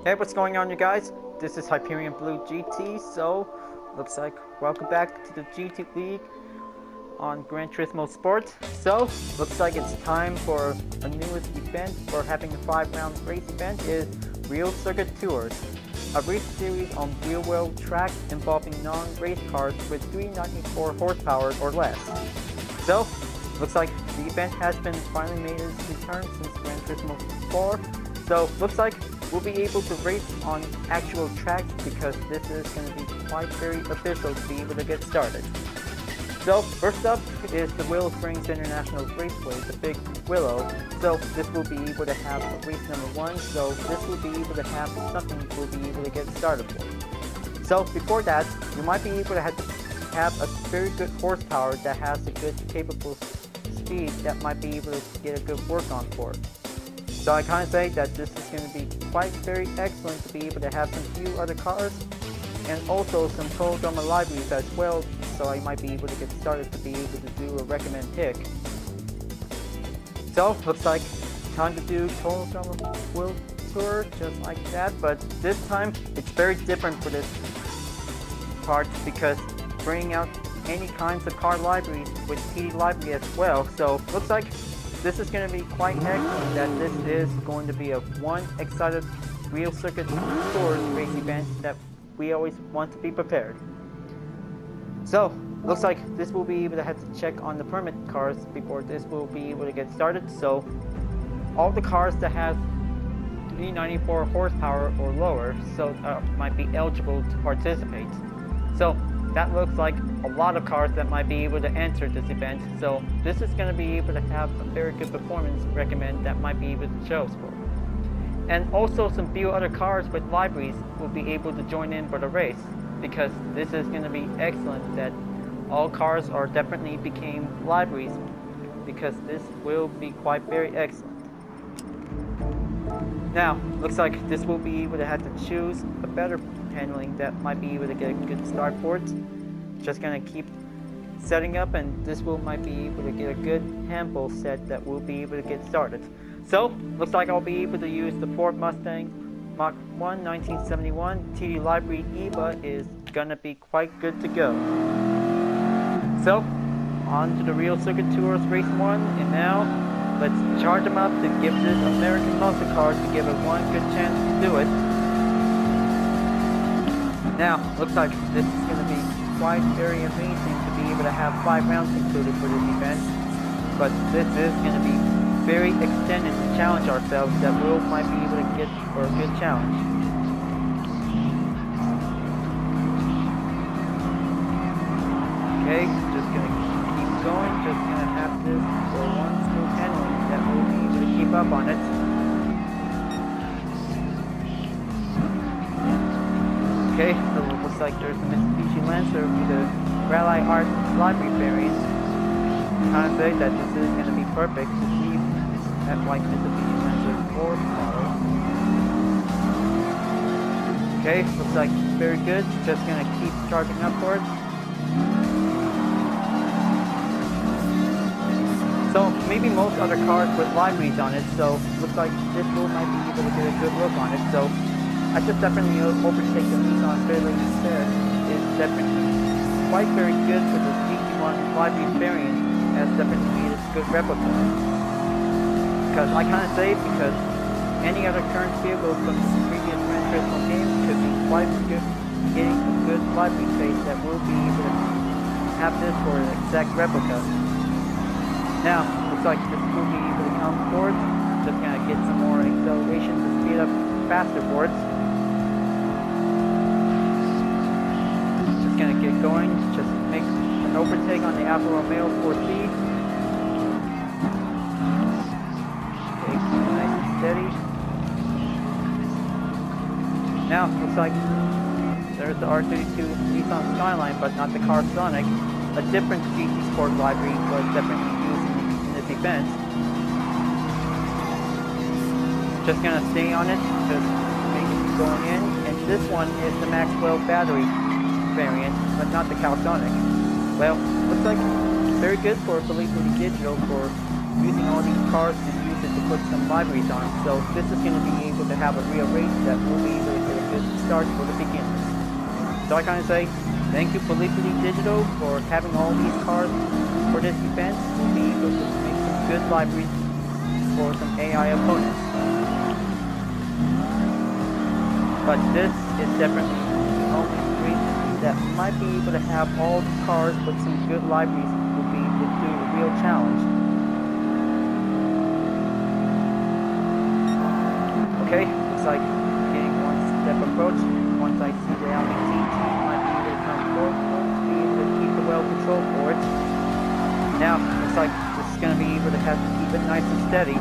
Hey, what's going on, you guys? This is Hyperion-Blue-GT. So, looks like welcome back to the GT League on Gran Turismo Sport. So, looks like it's time for a newest event for having a 5-round race event is Real Circuit Tours, a race series on real-world track involving non-race cars with 394 horsepower or less. So, looks like the event has been finally made its return since Gran Turismo 4. So, looks like we'll be able to race on actual tracks because this is going to be quite very official to be able to get started. So first up is the Willow Springs International Raceway, the Big Willow. So this will be able to have race number 1, so this will be able to have something we'll be able to get started for. So before that, you might be able to have a very good horsepower that has a good capable speed that might be able to get a good work on for it. So I kind of say that this is going to be quite very excellent to be able to have some few other cars and also some Total Drama libraries as well, so I might be able to get started to be able to do a recommend pick. So looks like time to do Total Drama World Tour just like that, but this time it's very different for this part because bringing out any kinds of car libraries with TD library as well. So looks like this is going to be quite excellent that this is going to be a one excited Real Circuit Tours race event that we always want to be prepared. So, looks like this will be able to have to check on the permit cars before this will be able to get started. So, all the cars that have 394 horsepower or lower might be eligible to participate. So, that looks like a lot of cars that might be able to enter this event, so this is going to be able to have a very good performance recommend that might be able to show us for. And also some few other cars with libraries will be able to join in for the race, because this is going to be excellent that all cars are definitely became libraries, because this will be quite very excellent. Now, looks like this will be able to have to choose a better handling that might be able to get a good start for it. Just gonna keep setting up, and this might be able to get a good handful set that will be able to get started. So, looks like I'll be able to use the Ford Mustang Mach 1 1971 TD Library EVA is gonna be quite good to go. So, on to the Real Circuit Tours Race 1, and now let's charge them up to give this American muscle car to give it one good chance to do it. Now, looks like this is going to be quite very amazing to be able to have 5 rounds included for this event, but this is going to be very extended to challenge ourselves that we might be able to get for a good challenge. Okay, just going to keep going, just going to have this for one smooth handling that we'll be able to keep up on it. Okay, so it looks like there's a Mitsubishi Lancer with a Rally Art Library variant. I'm trying to say that this is going to be perfect to see that white Mitsubishi Lancer 4 model. Okay, looks like very good. Just going to keep charging up for it. So maybe most other cars with libraries on it, so looks like this might be able to get a good look on it. So I just definitely overtake the Nissan Fairlane instead. Is definitely quite very good for the GT1 library variant, as definitely made a good replica. Because I kind of say because any other current vehicle from the previous Gran Turismo games could be quite good getting a good library space that will be able to have this for an exact replica. Now, looks like this will be able to come forward. Just gonna get some more acceleration to speed up faster for it. Just gonna get going, just make an overtake on the Alfa Romeo 4C. Okay, nice and steady. Now, looks like there's the R32 Nissan Skyline, but not the car Sonic. A different GT Sport library was definitely used in this event. Just gonna stay on it, just make it going in, and this one is the Maxwell battery variant, but not the Calsonic. Well, looks like very good for Believably Digital for using all these cars to use it to put some libraries on. So this is going to be able to have a real race that will be able to get a good start for the beginners. So I kind of say, thank you Felicity Digital for having all these cars for this event. We'll be able to make some good libraries for some AI opponents. But this is definitely the only race that might be able to have all the cars with some good libraries will be able to do a real challenge. Okay, looks like getting one step approach. Once I see the LBT team might be able to come forward to be able to keep the well control for it. Now, looks like this is going to be able to have to keep it nice and steady.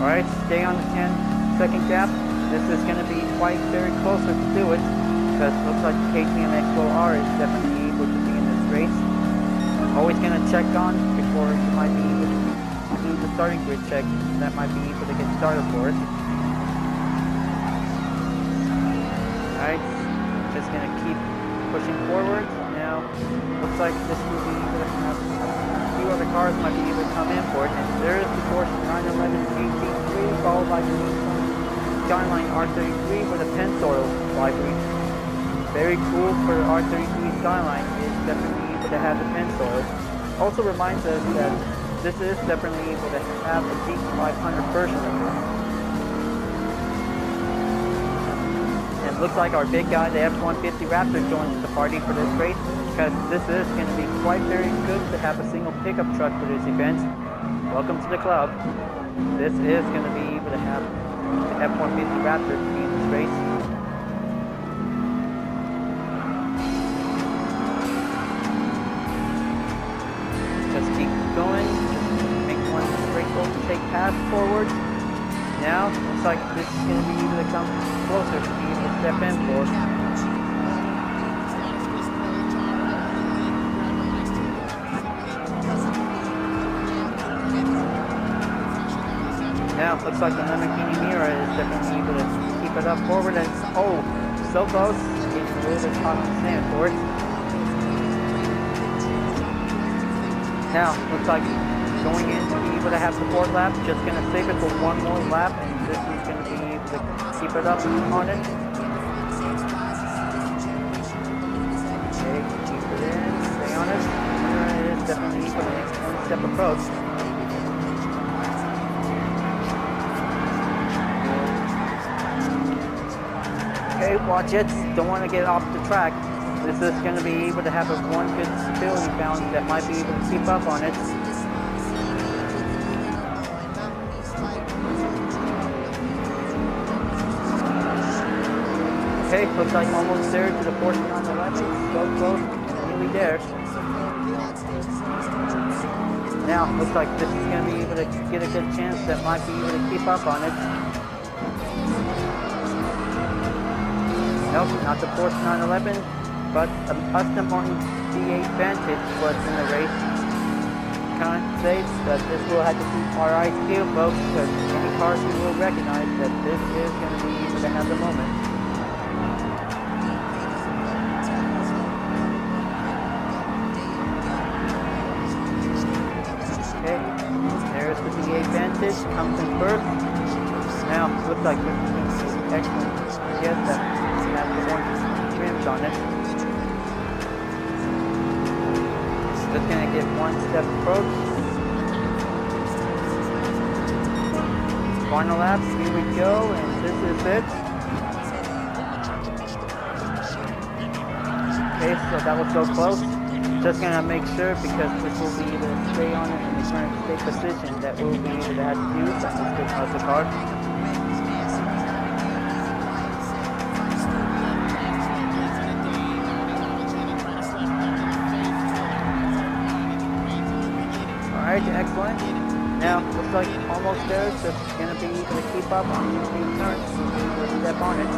Alright, stay on the 10-second gap. This is going to be quite very closer to do it, because it looks like KTM X4R is definitely able to be in this race. Always going to check on before you might be able to do the starting grid check. That might be able to get started for it. Alright, just going to keep pushing forward. Now, looks like this will be able to have a few other cars might be able to come in for it. And there's the Porsche 911 GT3 followed by the Skyline R33 with a Pensoil library. Very cool for the R33 Skyline is definitely able to have the Pensoil. Also reminds us that this is definitely able to have a GT500 version of it. And it looks like our big guy, the F-150 Raptor, joins the party for this race, because this is going to be quite very good to have a single pickup truck for this event. Welcome to the club. This is going to be able to have the F-150 Raptor be in this race. Just keep going. Just make one straight take pass forward. Now, looks like this is going to be able to come closer to be able to step in for. Now, looks like the Lamborghini Mira is definitely able to keep it up forward, and oh, so close, getting a little bit caught on the sand for it. Now, looks like going in to be able to have the fourth lap, just going to save it for one more lap, and this is going to be able to keep it up on it. Okay, keep it in, stay on it. It is definitely able to make one step approach. Okay, watch it. Don't want to get off the track. This is going to be able to have a one good stability balance that might be able to keep up on it. Okay, looks like almost there to the Porsche 911. So close, nearly there. Now, looks like this is going to be able to get a good chance that might be able to keep up on it. Nope, not the Porsche 911, but a Aston Martin D8 Vantage was in the race. Can't say that this will have to keep our eyes peeled, folks, because any cars we will recognize that this is going to be able to have the moment. Okay, there's the D8 Vantage, comes in first. Now, looks like this is going to be excellent. Yes, that has the orange trims on it. Just going to get one step approach. Final lap, here we go, and this is it. Okay, so that was so close. Just going to make sure, because this will be able to stay on it in the current state position, that we'll be able to have to use that this good of the car. Alright, excellent. Now, looks like almost there. It's just going to be able to keep up on the speed turns. We'll be able to step on it.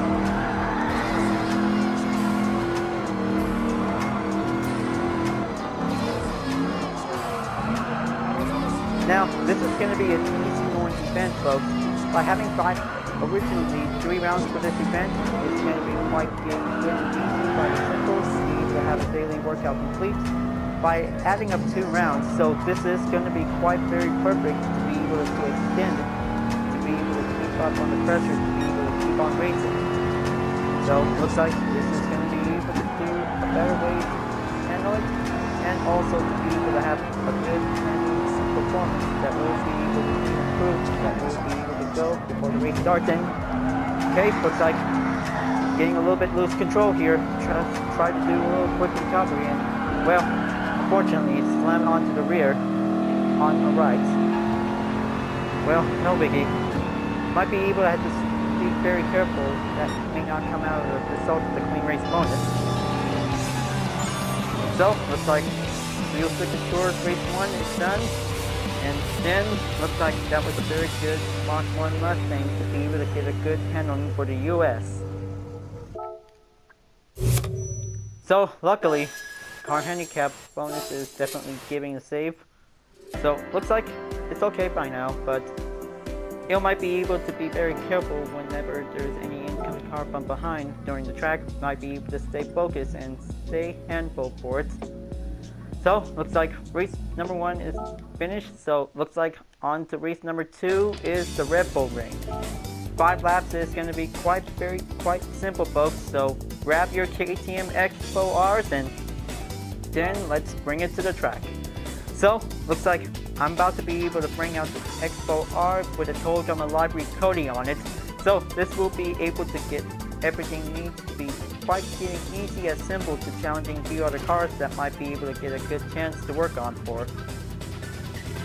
Now, this is going to be an easy going event, folks. By having originally 3 rounds for this event, it's going to be quite easy by the simples. You need to have a daily workout complete by adding up 2 rounds. So this is going to be quite very perfect to be able to extend it, to be able to keep up on the pressure, to be able to keep on racing. So looks like this is going to be able to do a better way to handle it, and also to be able to have a good performance that will be able to be improved, that will be able to go before the race starts. And okay, looks like getting a little bit loose control here. Try to do a little quick recovery, and well, unfortunately it's slammed onto the rear on the right. Well, no biggie. Might be able to have to be very careful. That may not come out of the result of the clean race bonus. So looks like Wheel Slicker Tours race 1 is done. And then, looks like that was a very good Mach 1 Mustang to be able to get a good handling for the US. So, luckily, car handicap bonus is definitely giving a save. So, looks like it's okay by now, but you might be able to be very careful whenever there's any incoming car from behind during the track. Might be able to stay focused and stay handful for it. So, looks like race number 1 is finished. So, looks like on to race number 2 is the Red Bull Ring. 5 laps is going to be quite simple, folks. So, grab your KTM Expo Rs and then let's bring it to the track. So, looks like I'm about to be able to bring out the Expo R with a Total Drama Library coating on it. So, this will be able to get everything needs to be quite getting easy as simple to challenging a few other cars that might be able to get a good chance to work on for.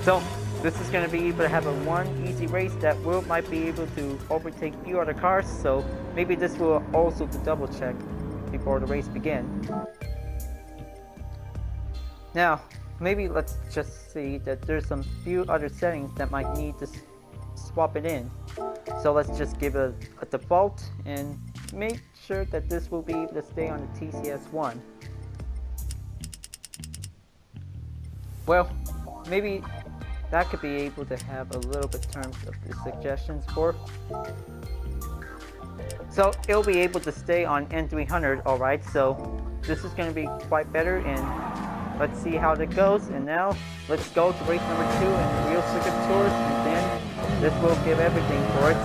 So this is going to be able to have a one easy race that might be able to overtake a few other cars. So maybe this will also to double check before the race begins. Now maybe let's just see that there's some few other settings that might need to swap it in. So let's just give it a default and make sure that this will be able to stay on the TCS1. Well, maybe that could be able to have a little bit terms of the suggestions for. So it'll be able to stay on N300, alright, so this is going to be quite better, and let's see how that goes. And now let's go to race number 2 in the Wheel Slicker Tours, and then this will give everything for it.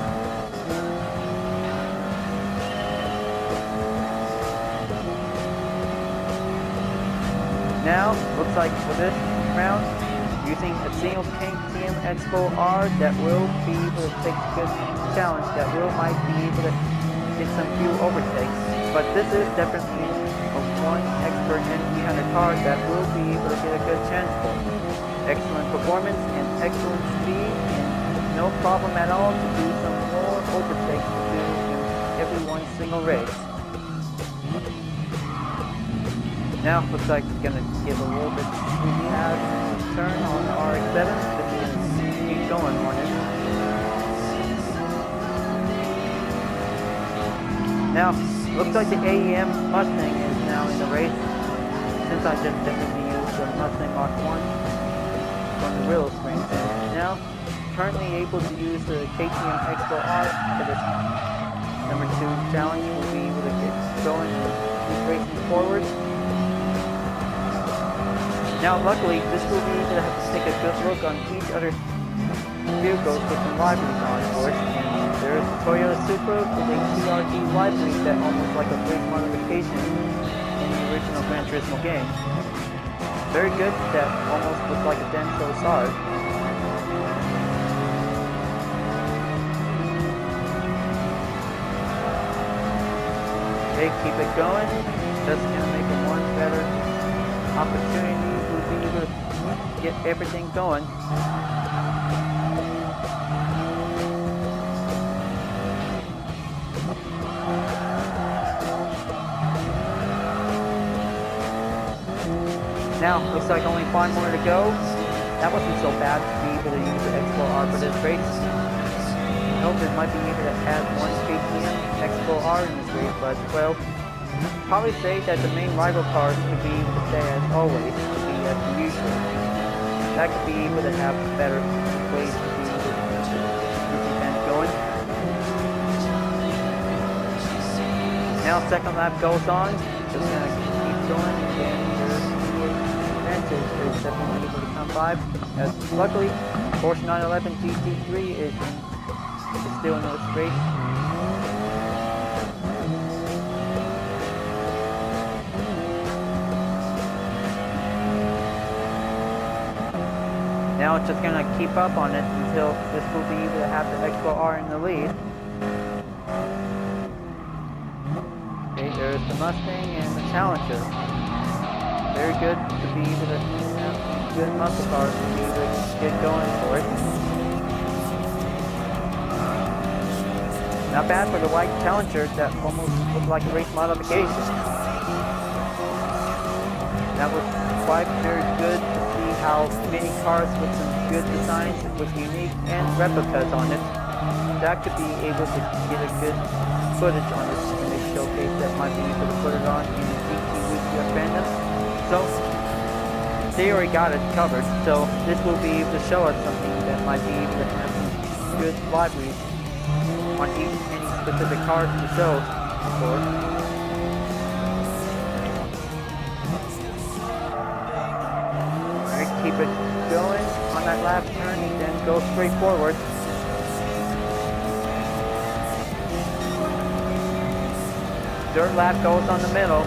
Now, looks like for this round, using a single KTM Expo R that will be able to take a good challenge, that might be able to get some few overtakes. But this is definitely a one expert N300 car that will be able to get a good chance for. Excellent performance and excellent speed, and no problem at all to do some more overtakes to do in every one single race. Now looks like it's going to give a little bit of turn on the RX-7, but you can keep going on it. Now, looks like the AEM Mustang is now in the race, since I just definitely used the Mustang Mach 1 from the real screen. And now, currently able to use the KTM Expo R for this number 2 challenge. We'll be able to get going and keep racing forward. Now, luckily, this will be able to have to take a good look on each other vehicles with some libraries on for it. And there's the Toyota Supra with a TRD library that almost like a race modification in the original Gran Turismo game. Very good, that almost looks like a Denso Sarge. Okay, keep it going. Just gonna make it one better opportunity. We'll be able to get everything going. Now, looks like only 5 more to go. That wasn't so bad to be able to use the Expo R for this race. I hope it might be able to add one KTM Expo R in this race, but well, probably say that the main rival cars could be able to stay as always, to be as usual. That could be able to have better ways to be able to keep this event going. Now second lap goes on, just gonna keep going, and then is definitely able to come by. As luckily, Porsche 911 GT3 is still in this race. Now it's just going to keep up on it until this will be able to have the Expo R in the lead. Okay, there's the Mustang and the Challenger. Very good to be able to have good muscle cars to be able to get going for it. Not bad for the white Challenger that almost looked like a race modification. That was quite very good to see how many cars with some good designs with unique and replicas on it. That could be able to get a good footage on this image showcase that might be able to put it on in the GT Weekly Fandom. So they already got it covered, so this will be able to show us something that might be able to have some good libraries on any specific cars to show for. Keep it going on that last turn and then go straight forward. Dirt lap goes on the middle.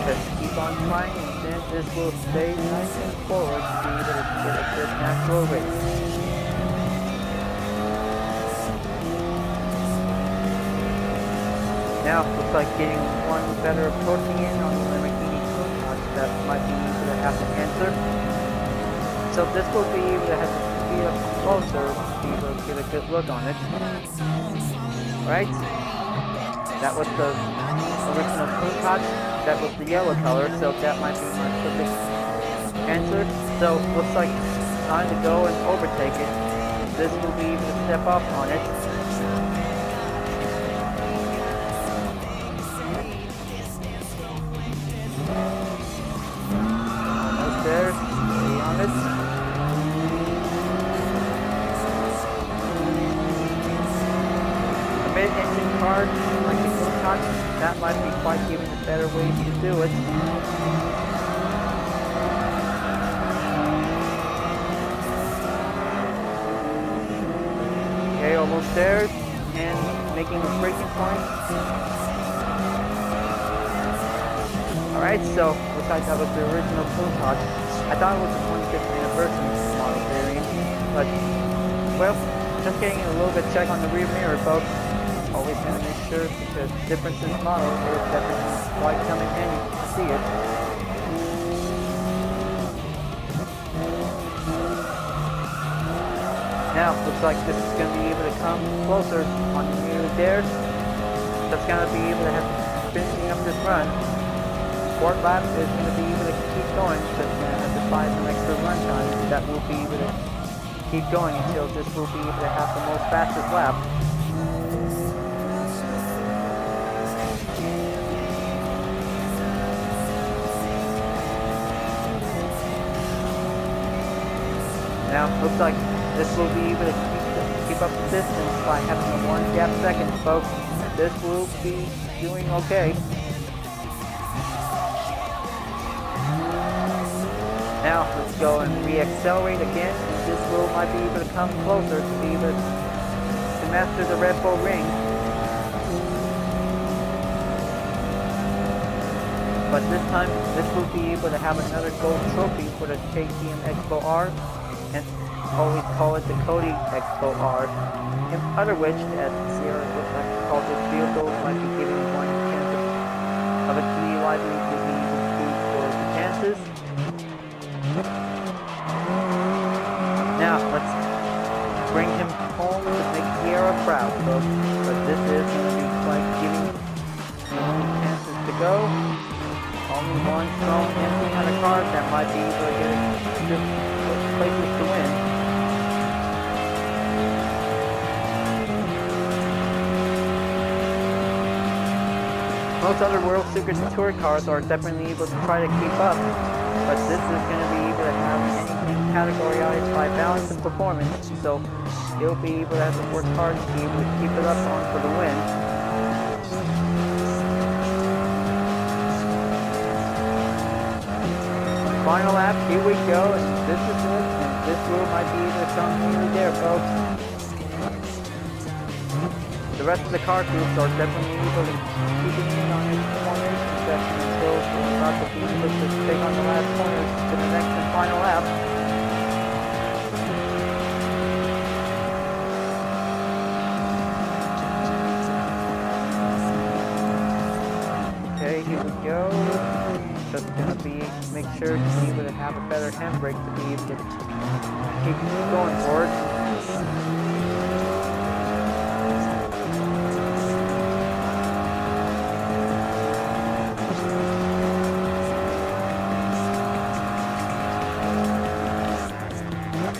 Just keep on trying and then this will stay nice and forward to be able to get a good natural race. Now looks like getting one better approaching in on the Lamborghini that might be able to have to answer. So this will be able to have to speed up closer to be able to get a good look on it. Right? That was the original Crew Touch. That was the yellow color, so that might be my perfect answer. So looks like it's time to go and overtake it. This will be able to step up on it. There, stay on it. A mid-engine car, like the Crew Touch, that might be quite giving a better way to do it. Okay, almost there, and making a braking point. Alright, so looks like that was the original Crew Touch. I thought it was the 25th anniversary model variant, but, well, just getting a little bit check on the rear mirror, folks. Always going to make sure, because difference in model is definitely quite coming in to see it. Now, looks like this is going to be able to come closer on the mirror there. That's going to be able to have finishing up this run. Fourth lap is going to be able to keep going, so it's going to have to buy some extra run time. That will be able to keep going until this will be able to have the most fastest lap. Now, looks like this will be able to keep up the distance by having a 1 gap second, folks. This will be doing okay. Now let's go and re-accelerate again, and this will might be able to come closer to be able to master the Red Bull Ring. But this time, this will be able to have another gold trophy for the KTM Expo R, and always call it the Cody Expo R. In other which, as Sierra would like to call this vehicle, might be giving one chance of a key library to be able for the chances. Now, let's bring him home to make Sierra proud, folks. But this is going to be quite giving only chances to go. Only one strong empty on a car that might be able to get good places to win. Most other World Secrets Tour cars are definitely able to try to keep up, but this is going to be able to have anything categorized by balance and performance, so he'll be able to have to work hard to be able to keep it up on for the win. final lap, here we go, and this is it, and this wheel might be able to come nearly there, folks. The rest of the car groups are definitely able to keep in on this formation section until we're about to be able to take on the last corners to the next and final lap. Okay, here we go. Just gonna make sure to be able to have a better handbrake to be able to keep going forward.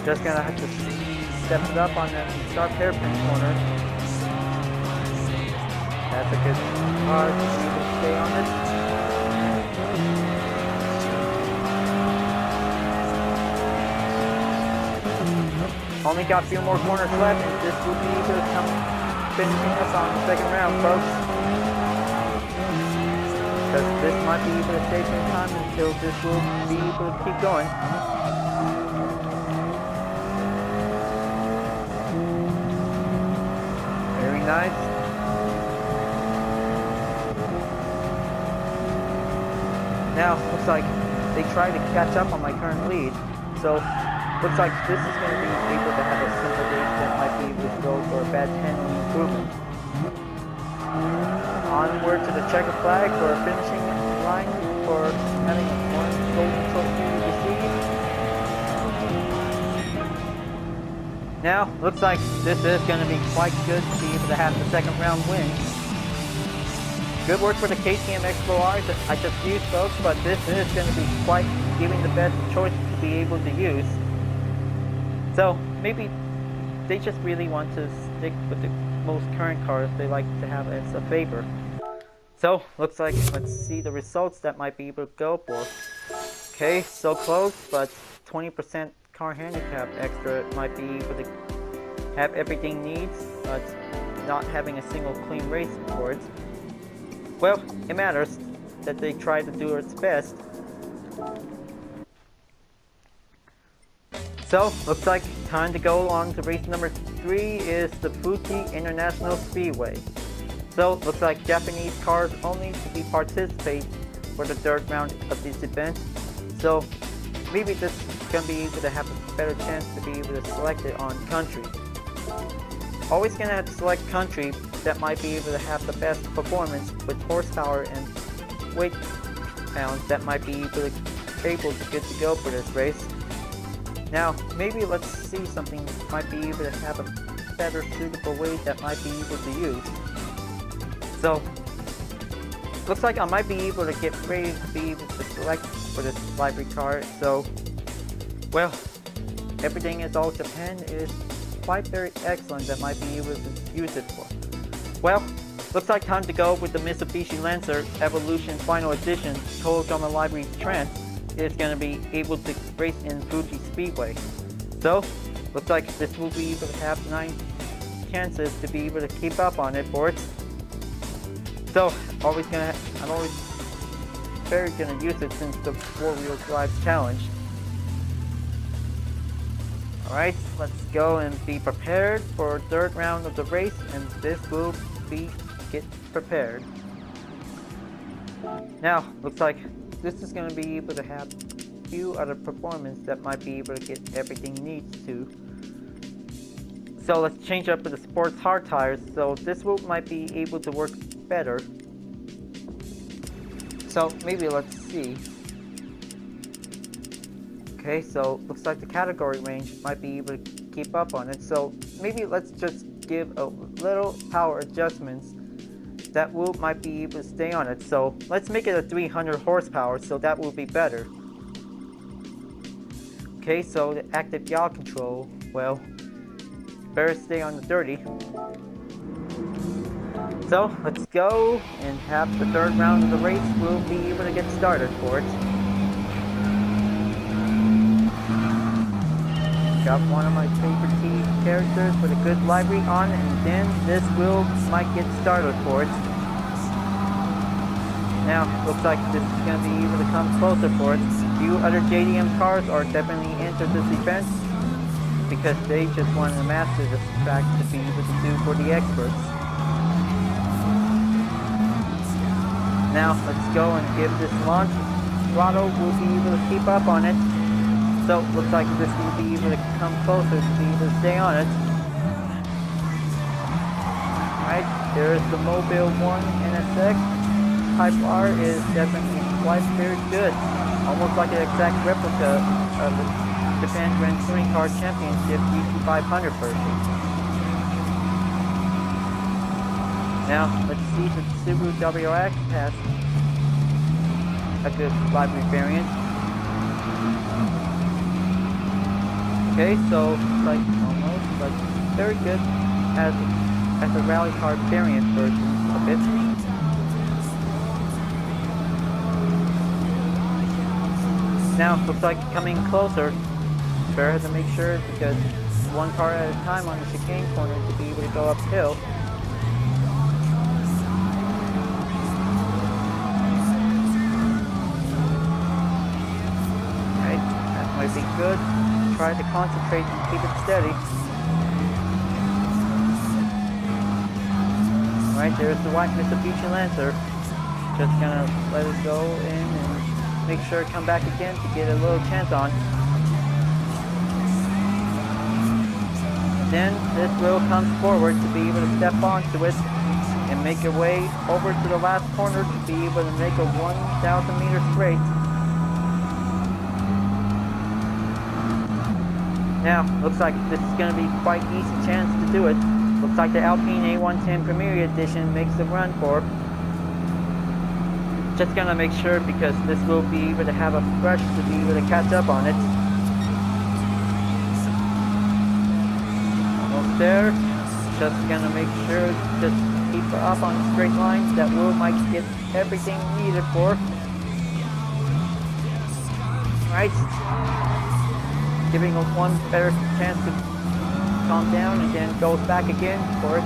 Just gonna have to step it up on that sharp hairpin corner. That's a good car to be able to stay on it. Only got a few more corners left, and this will be able to come finishing us on the second round, folks. Because this might be able to save some time until this will be able to keep going. Very nice. Now, looks like they try to catch up on my current lead. So, looks like this is going to be able to have a simple race that might be able to go for a bad handling improvement. Onward to the checker flag for a finishing line for having one golden trophy received. Now, looks like this is going to be quite good to be able to have the second round win. Good work for the KTM Expo R that I just used, folks, but this is going to be quite giving the best choice to be able to use. So, maybe they just really want to stick with the most current cars they like to have as a favor. So, looks like, let's see the results that might be able to go for. Okay, so close, but 20% car handicap extra might be able to have everything needs, but not having a single clean race for it. Well, it matters that they try to do its best. So, looks like time to go on to race number 3 is the Fuji International Speedway. So, looks like Japanese cars only to be participate for the third round of this event. So, maybe this is going to be able to have a better chance to be able to select it on country. Always going to have to select country that might be able to have the best performance with horsepower and weight pounds that might be able to good to go for this race. Now, maybe let's see something that might be able to have a better suitable weight that might be able to use. So, looks like I might be able to get ready to be able to select for this library car. So, well, everything is all Japan is quite very excellent that might be able to use it for. Well, looks like time to go with the Mitsubishi Lancer Evolution Final Edition Total Drama Library Trent is going to be able to race in Fuji Speedway. So, looks like this will be able to have 9 chances to be able to keep up on it for it. So, I'm always very going to use it since the 4-wheel drive challenge. Alright, let's go and be prepared for the third round of the race, and this will be get prepared. Now, looks like this is going to be able to have a few other performance that might be able to get everything it needs to. So let's change up to the sports hard tires, so this will might be able to work better. So maybe let's see. Okay, so looks like the category range might be able to keep up on it. So maybe let's just give a little power adjustments that will might be able to stay on it. So let's make it a 300 horsepower, so that will be better. Okay, so the active yaw control, well, better stay on the 30. So let's go and have the third round of the race. We'll be able to get started for it. Got one of my favorite team characters with a good library on, and then this will might get started for it. Now, looks like this is going to be able to come closer for it. few other JDM cars are definitely into this event because they just want to master this track to be able to do for the experts. Now let's go and give this launch. Throttle will be able to keep up on it. So looks like this will be able to come closer to be able to stay on it. Alright, there's the Mobile 1 NSX. Type R is definitely quite very good. Almost like an exact replica of the Japan Grand Touring Car Championship GT500 version. Now, let's see if the Subaru WRX has a good library variant. Okay, so like almost, but very good as a rally car variant version of it. Now, looks like coming closer. Better to make sure because one car at a time on the chicane corner to be able to go uphill. Right, that might be good. Try to concentrate and keep it steady. Right, there's the white Mitsubishi Lancer. Just gonna let it go in and make sure come back again to get a little chance on. Then this wheel comes forward to be able to step onto it and make your way over to the last corner to be able to make a 1,000 meter straight. Now, looks like this is going to be quite easy chance to do it. Looks like the Alpine A110 Premier Edition makes the run for it. Just gonna make sure because this will be able to have a brush to be able to catch up on it. Almost there. Just gonna make sure just keep up on the straight line. That wheel might get everything needed for. Right. Giving it one better chance to calm down and then goes back again for it.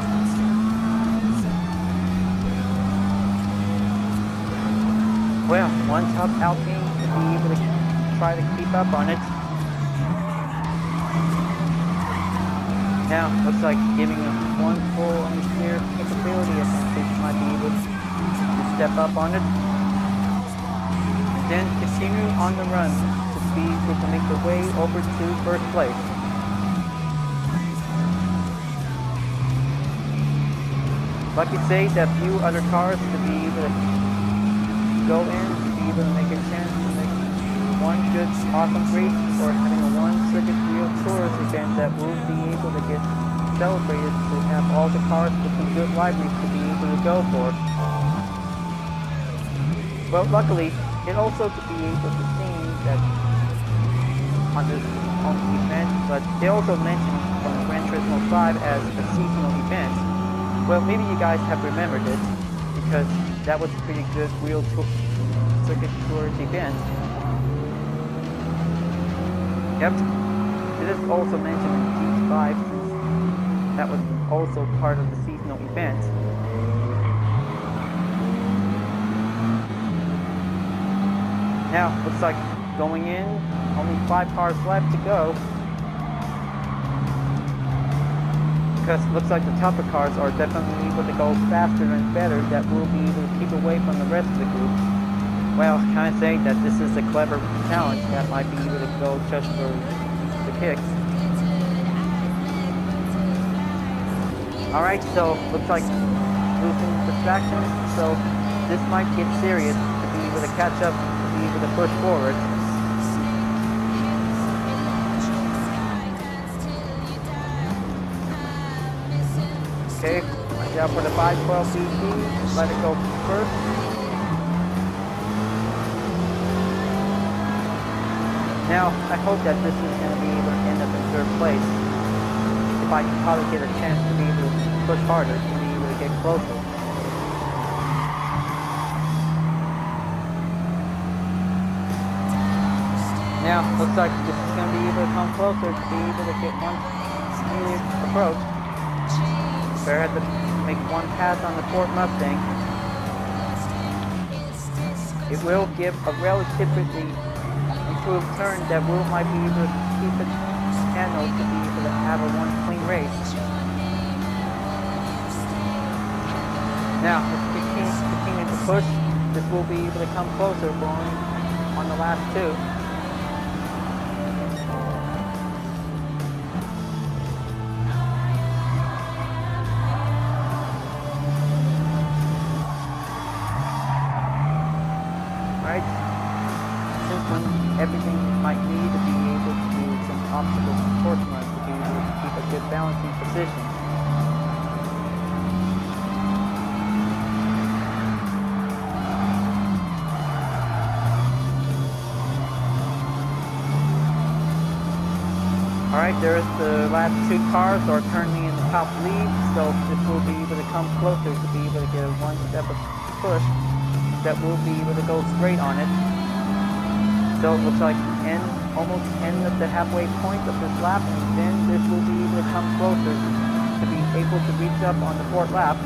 Well, one top Alpine to be able to try to keep up on it. Now, looks like giving it one full understeer capability, I think they might be able to step up on it. Then continue on the run to be able to make the way over to first place. Like you say, that few other cars to be able to go in to be able to make a chance to make one good awesome race or having a one circuit wheel tourist event that will be able to get celebrated to have all the cars with some good libraries to be able to go for. Well, luckily, it also to be able to see that on this event, but they also mentioned on Gran Turismo 5 as a seasonal event. Well, maybe you guys have remembered it because that was a pretty good wheel circuit tours event. Yep, it is also mentioned in GT5 since that was also part of the seasonal event. Now, looks like going in, only 5 cars left to go. Because it looks like the tougher cars are definitely able to go faster and better that will be able to keep away from the rest of the group. Well, kind of saying that this is a clever challenge that might be able to go just for the kicks. Alright, so looks like losing distraction, so this might get serious to be able to catch up, to be able to push forward. Okay, watch out for the 512 BT, let it go first. Now, I hope that this is going to be able to end up in third place. If I can probably get a chance to be able to push harder, to be able to get closer. Now, looks like this is going to be able to come closer to be able to get one smooth approach. Bear had to make one pass on the Ford Mustang. It will give a relatively improved turn that might be able to keep it handled to be able to have a one clean race. Now, if we continue to push, this will be able to come closer going on the last two. Right? Since when everything might need to be able to do some obstacles and course runs to be able to keep a good balancing position. Alright, there's the last two cars are currently in the top lead, so this will be able to come closer to be able to get a one step of push that will be able to go straight on it. So it looks like almost end of the halfway point of this lap, and then this will be able to come closer to be able to reach up on the fourth lap.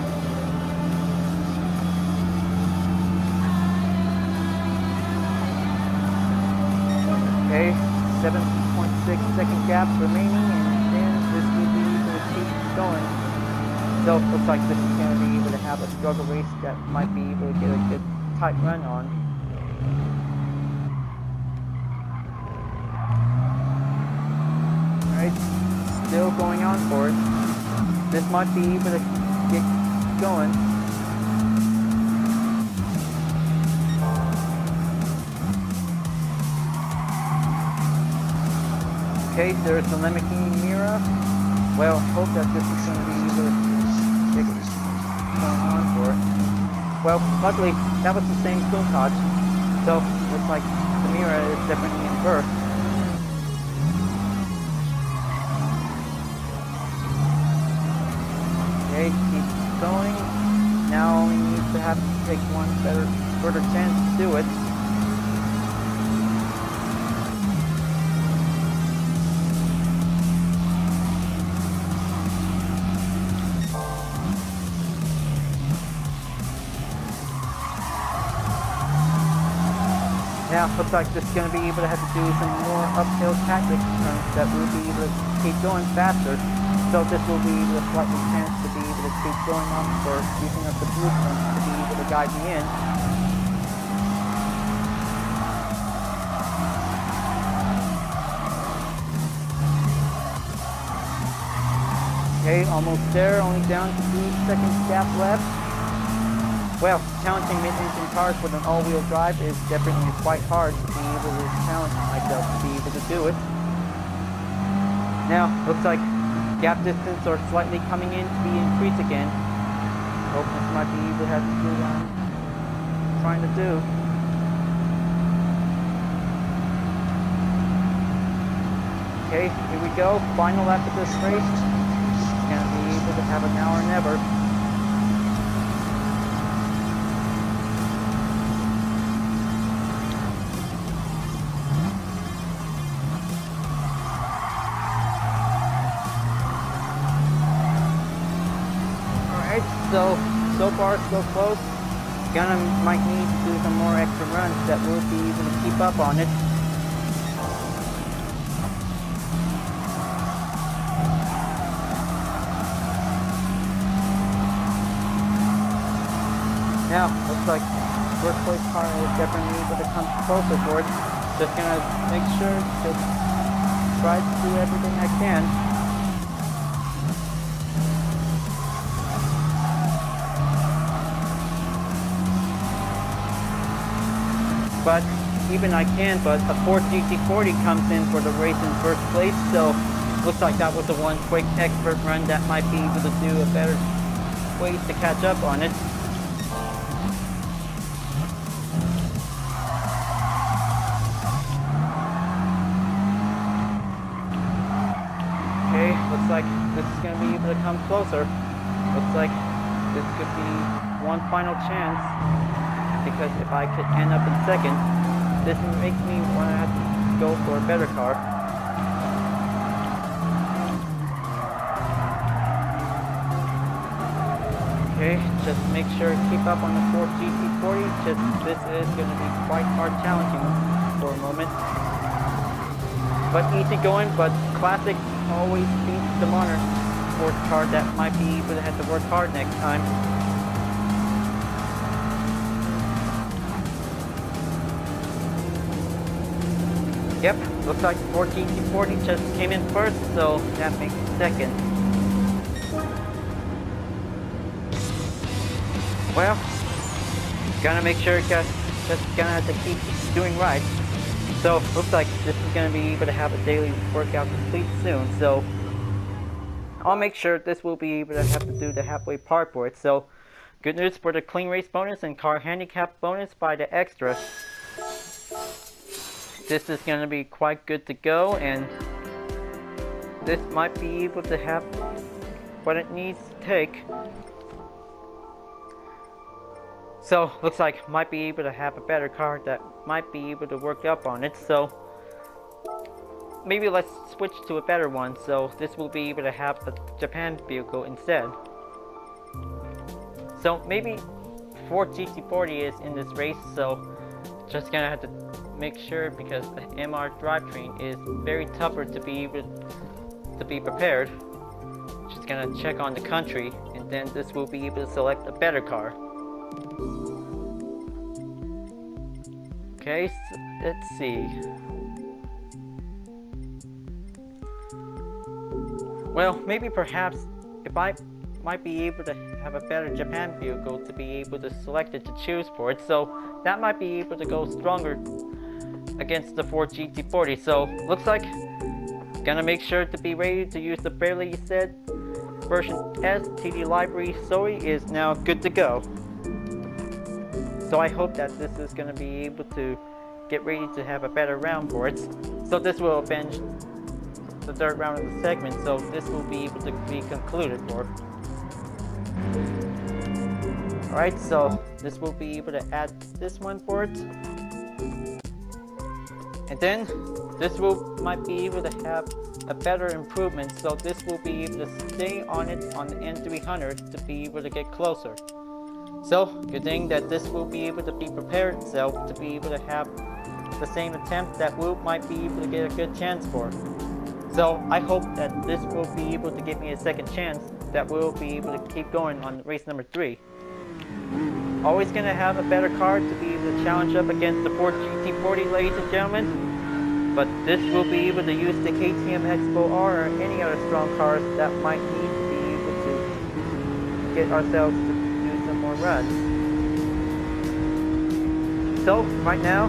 Okay, 7.6-second gap remaining, and then this will be able to keep going. So it looks like this is going to be able to have a struggle race that might be able to get a good tight run on. Alright, still going on for it. This might be able to get going. Okay, there's the Lamborghini Mira. Well, hope that this is going to be able to get going on for it. Well, luckily, that was the same fuel touch, so looks like the Mira is definitely in first. Okay, keep going. Now we need to have to take one further chance to do it. Now, looks like this is going to be able to have to do some more uphill tactics that will be able to keep going faster. So this will be able to slightly chance to be able to keep going on first, using up the blueprint to be able to guide me in. Okay, almost there, only down to 3 seconds gap left. Well, challenging mid-engine cars with an all-wheel drive is definitely quite hard to be able to challenge myself to be able to do it. Now, looks like gap distance are slightly coming in to be increased again. Hope this might be able to have to do what I'm trying to do. Okay, here we go. Final lap of this race. Gonna be able to have an now or never. So far so close. Might need to do some more extra runs that will be able to keep up on it. Now, looks like first place car is definitely able to come closer for it. Just gonna make sure to try to do everything I can. But even I can, but a Ford GT40 comes in for the race in first place, so looks like that was the one quick expert run that might be able to do a better way to catch up on it. Okay, looks like this is going to be able to come closer. Looks like this could be one final chance. Because if I could end up in second, this makes me want to have to go for a better car. Okay, just make sure to keep up on the Ford GT40. This is going to be quite hard challenging for a moment. but easy going, but classic always beats the modern sports car that might be able to have to work hard next time. Yep, looks like the Ford GT40 just came in first, so that makes second. Well, gonna make sure just gonna have to keep doing right. So looks like this is gonna be able to have a daily workout complete soon. So I'll make sure this will be able to have to do the halfway part for it. So good news for the clean race bonus and car handicap bonus by the extra. This is gonna be quite good to go, and this might be able to have what it needs to take. So looks like might be able to have a better car that might be able to work up on it. So maybe let's switch to a better one. So this will be able to have a Japan vehicle instead. So maybe Ford GT40 is in this race, so just gonna have to make sure, because the MR drivetrain is very tougher to be able to be prepared. Just gonna check on the country, and then this will be able to select a better car. Okay, so let's see. Well, maybe perhaps if I might be able to have a better Japan vehicle to be able to select it to choose for it, so that might be able to go stronger against the Ford GT40. So looks like gonna make sure to be ready to use the barely said version S TD library. Zoe is now good to go. So I hope that this is gonna be able to get ready to have a better round for it. So this will avenge the third round of the segment, so this will be able to be concluded for. Alright, so this will be able to add this one for it. And then this might be able to have a better improvement, so this will be able to stay on it on the N300 to be able to get closer. So good thing that this will be able to be prepared itself to be able to have the same attempt that we might be able to get a good chance for. So I hope that this will be able to give me a second chance, that we'll be able to keep going on race number 3. Always gonna have a better car to be able to challenge up against the Ford GT40, ladies and gentlemen. But this will be able to use the KTM Expo R or any other strong cars that might need to be able to get ourselves to do some more runs. So right now,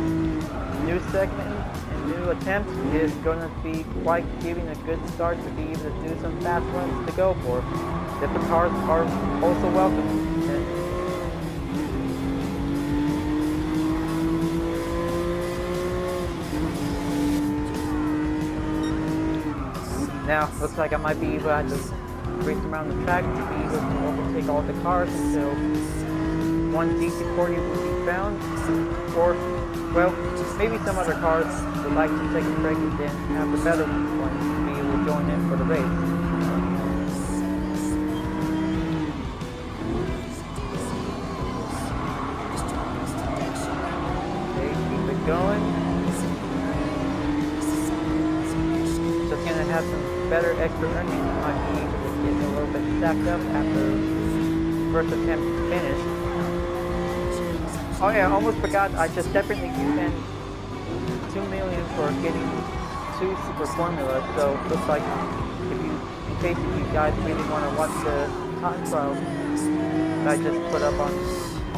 new segment and new attempt is going to be quite giving a good start to be able to do some fast runs to go for. Different cars are also welcome. Now, looks like I might be able to race around the track to be able to overtake all the cars until one GT40 will be found, or, well, maybe some other cars would like to take a break and then have the better one to be able to join in for the race. Okay, keep it going. Just gonna have some better extra earnings, might be able to get a little bit stacked up after first attempt finished. Oh yeah, I almost forgot, I just definitely spent $2 million for getting 2 super formulas, so it looks like in case you guys really want to watch the time trial that I just put up on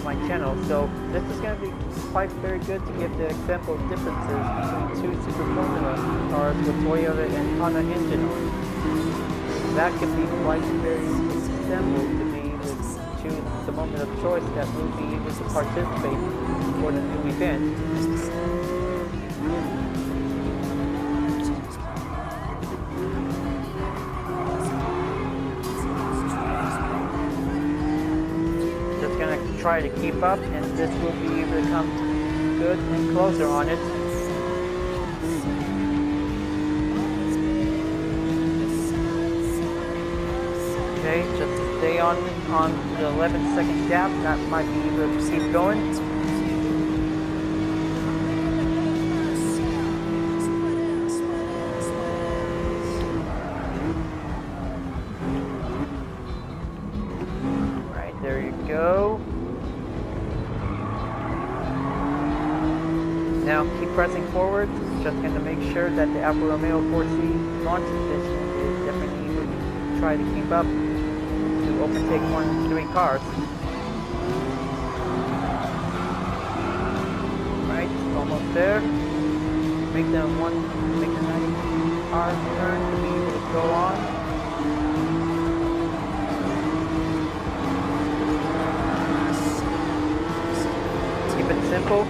my channel. So this is going to be quite very good to give the example differences between 2 super formula cars with Toyota and Honda engine on. That can be quite very simple to be able to choose the moment of choice that will be able to participate for the new event. Just gonna try to keep up, and this will be able to come good and closer on it. Okay, just stay on the 11-second gap. That might be able to keep going. keep pressing forward. Just going to make sure that the Alfa Romeo 4C launch position is definitely able to try to keep up to overtake 1-3 cars. Right, almost there. Make the 90 car turn to be able to go on. Keep it simple.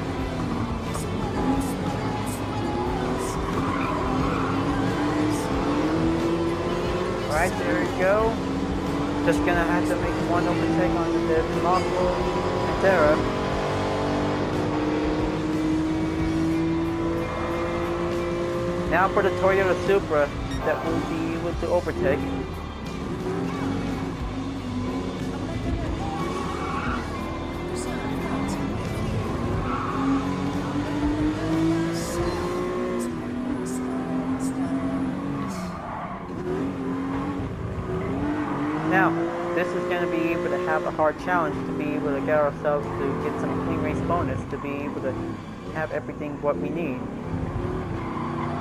Alright, there we go. Just gonna have to make one overtake on the Turismo Pantera. Now for the Toyota Supra that will be able to overtake. Now, this is going to be able to have a hard challenge to be able to get ourselves to get some clean race bonus to be able to have everything what we need.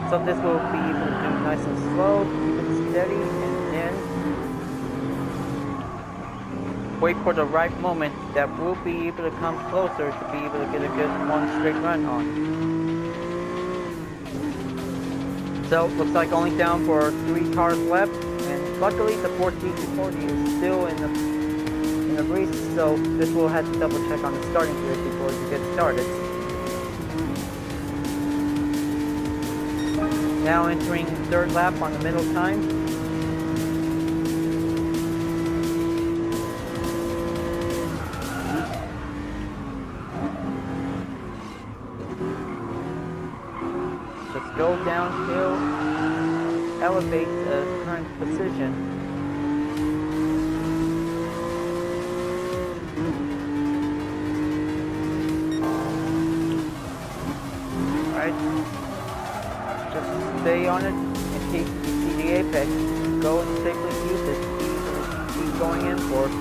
So this will be able to do nice and slow, keep it steady, and then wait for the right moment that we'll be able to come closer to be able to get a good one straight run on. So looks like only down for 3 cars left. Luckily, the Ford GT40 is still in the race, so this will have to double check on the starting grid before we get started. Now entering third lap on the middle time. Just go downhill, elevate the current position. Alright, just stay on it in case you see the apex. Go and safely use it. Keep going in for it.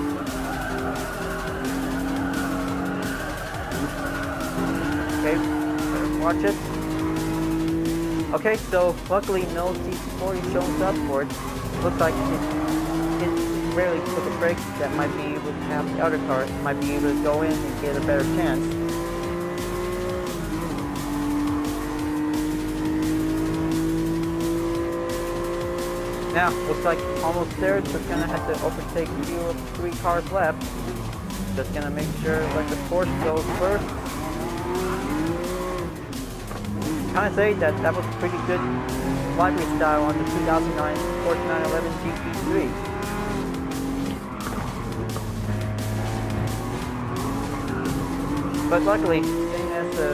Okay, watch it. Okay, so luckily no GT40 shows up for it. Looks like it rarely took a break that might be able to have the other cars might be able to go in and get a better chance. Now, looks like almost there, just gonna have to overtake 2 of 3 cars left. Just gonna make sure let the Porsche goes first. Kind of say that was a pretty good livery style on the 2009 Porsche 911 GT3. But luckily, same as the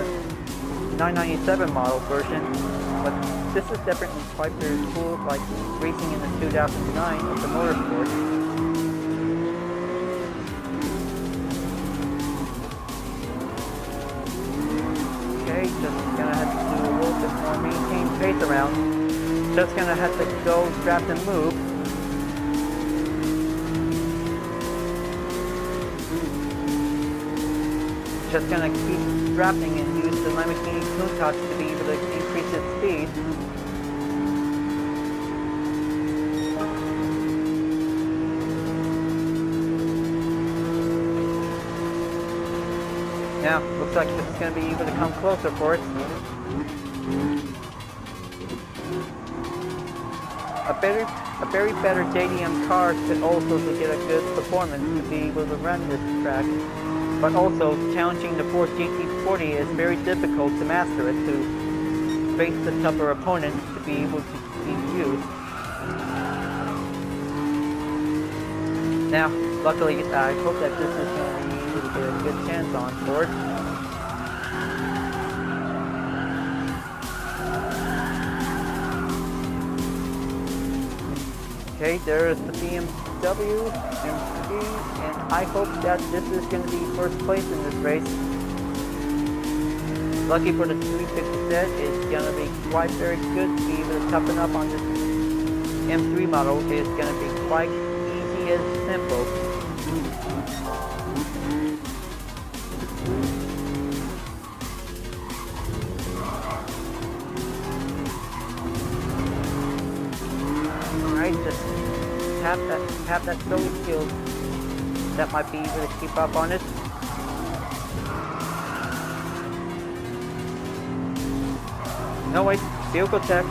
997 model version, but this is definitely quite very cool, like racing in the 2009 of the motorsport. Just gonna have to do a little bit more maintained pace around. Just gonna have to go, draft and move. Just gonna keep drafting and use the Lamborghini Countach to be able to increase its speed. Now, looks like this is going to be able to come closer for it. A very better JDM car could also get a good performance to be able to run this track. But also, challenging the Ford GT40 is very difficult to master it, to face the tougher opponent to be able to be used. Now, luckily, I hope that this is going to be able to get a good chance on Ford. Okay, there's the BMW M3, and I hope that this is going to be first place in this race. Lucky for the 350 set, it's going to be quite very good to be able to toughen up on this M3 model. It's going to be quite easy and simple. have that silly skill that might be able to keep up on it. No wait, vehicle check.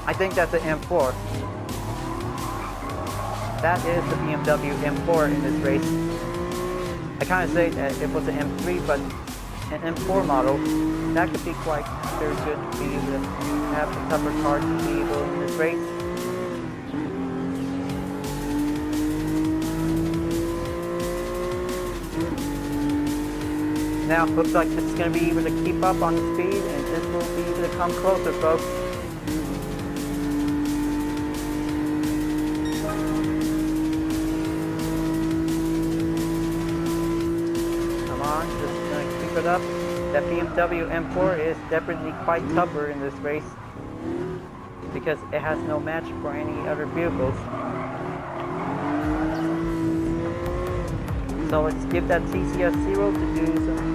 I think that's an M4. That is the BMW M4 in this race. I kind of say that it was an M3, but an M4 model, that could be quite very good to be able to have a tougher car to be able in this race. Now, looks like this is going to be able to keep up on the speed, and this will be able to come closer, folks. Come on, just going to keep it up. That BMW M4 is definitely quite tougher in this race because it has no match for any other vehicles. So let's give that TCS0 to do some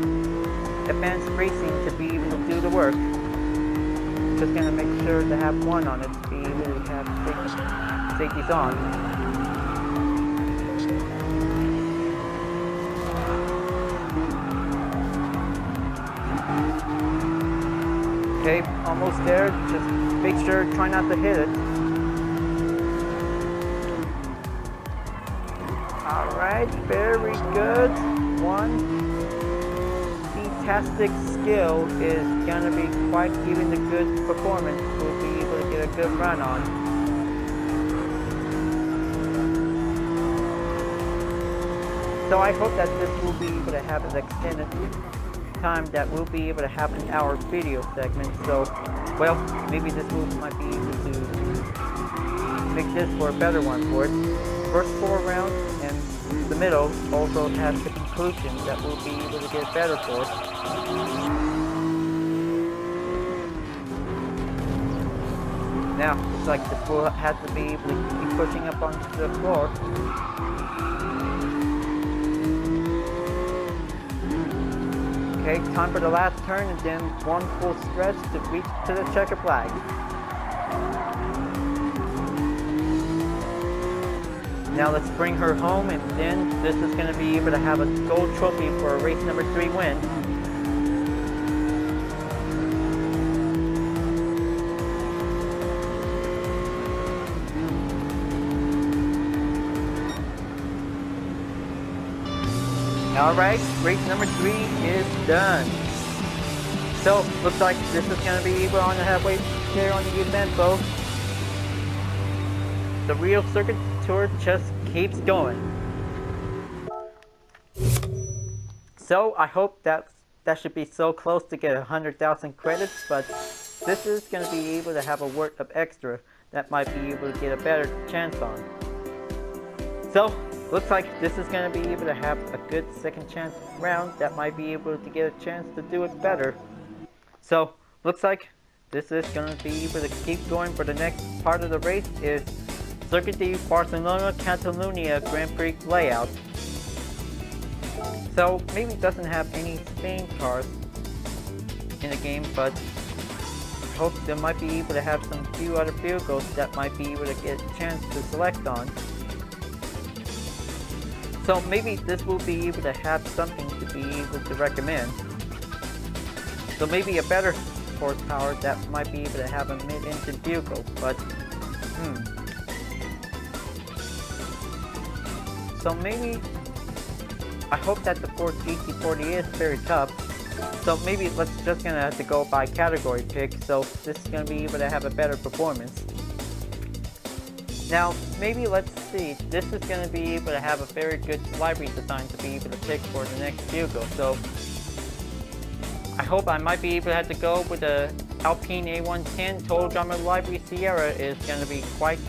advanced racing to be able to do the work. Just gonna make sure to have one on it to be able to have safeties on. Okay, almost there. Just make sure, try not to hit it. Alright, very good. One fantastic skill is gonna be quite giving the good performance. We'll be able to get a good run on. So I hope that this will be able to have an extended time that we'll be able to have an hour video segment. So, well, maybe this might be able to make this for a better one for it. First 4 rounds and the middle also has the conclusion that we'll be able to get better for it. Now, looks like this will have to be able to keep pushing up onto the floor. Okay, time for the last turn and then one full stretch to reach to the checker flag. Now let's bring her home, and then this is going to be able to have a gold trophy for a race number 3 win. Alright, race number 3 is done. So, looks like this is going to be able on the halfway here on the event, folks. The real circuit tour just keeps going. So I hope that should be so close to get 100,000 credits, but this is going to be able to have a worth of extra that might be able to get a better chance on. So looks like this is going to be able to have a good second chance round that might be able to get a chance to do it better. So looks like this is going to be able to keep going for the next part of the race is Circuit de Barcelona Catalunya Grand Prix layout. So maybe it doesn't have any Spain cars in the game, but I hope they might be able to have some few other vehicles that might be able to get a chance to select on. So maybe this will be able to have something to be able to recommend. So maybe a better horsepower that might be able to have a mid-engine vehicle, but So maybe, I hope that the Ford GT40 is very tough. So maybe let's just gonna have to go by category pick. So this is gonna be able to have a better performance. Now maybe let's see. This is gonna be able to have a very good library design to be able to pick for the next vehicle. So I hope I might be able to have to go with the Alpine A110 Total Drama Library Sierra is gonna be quite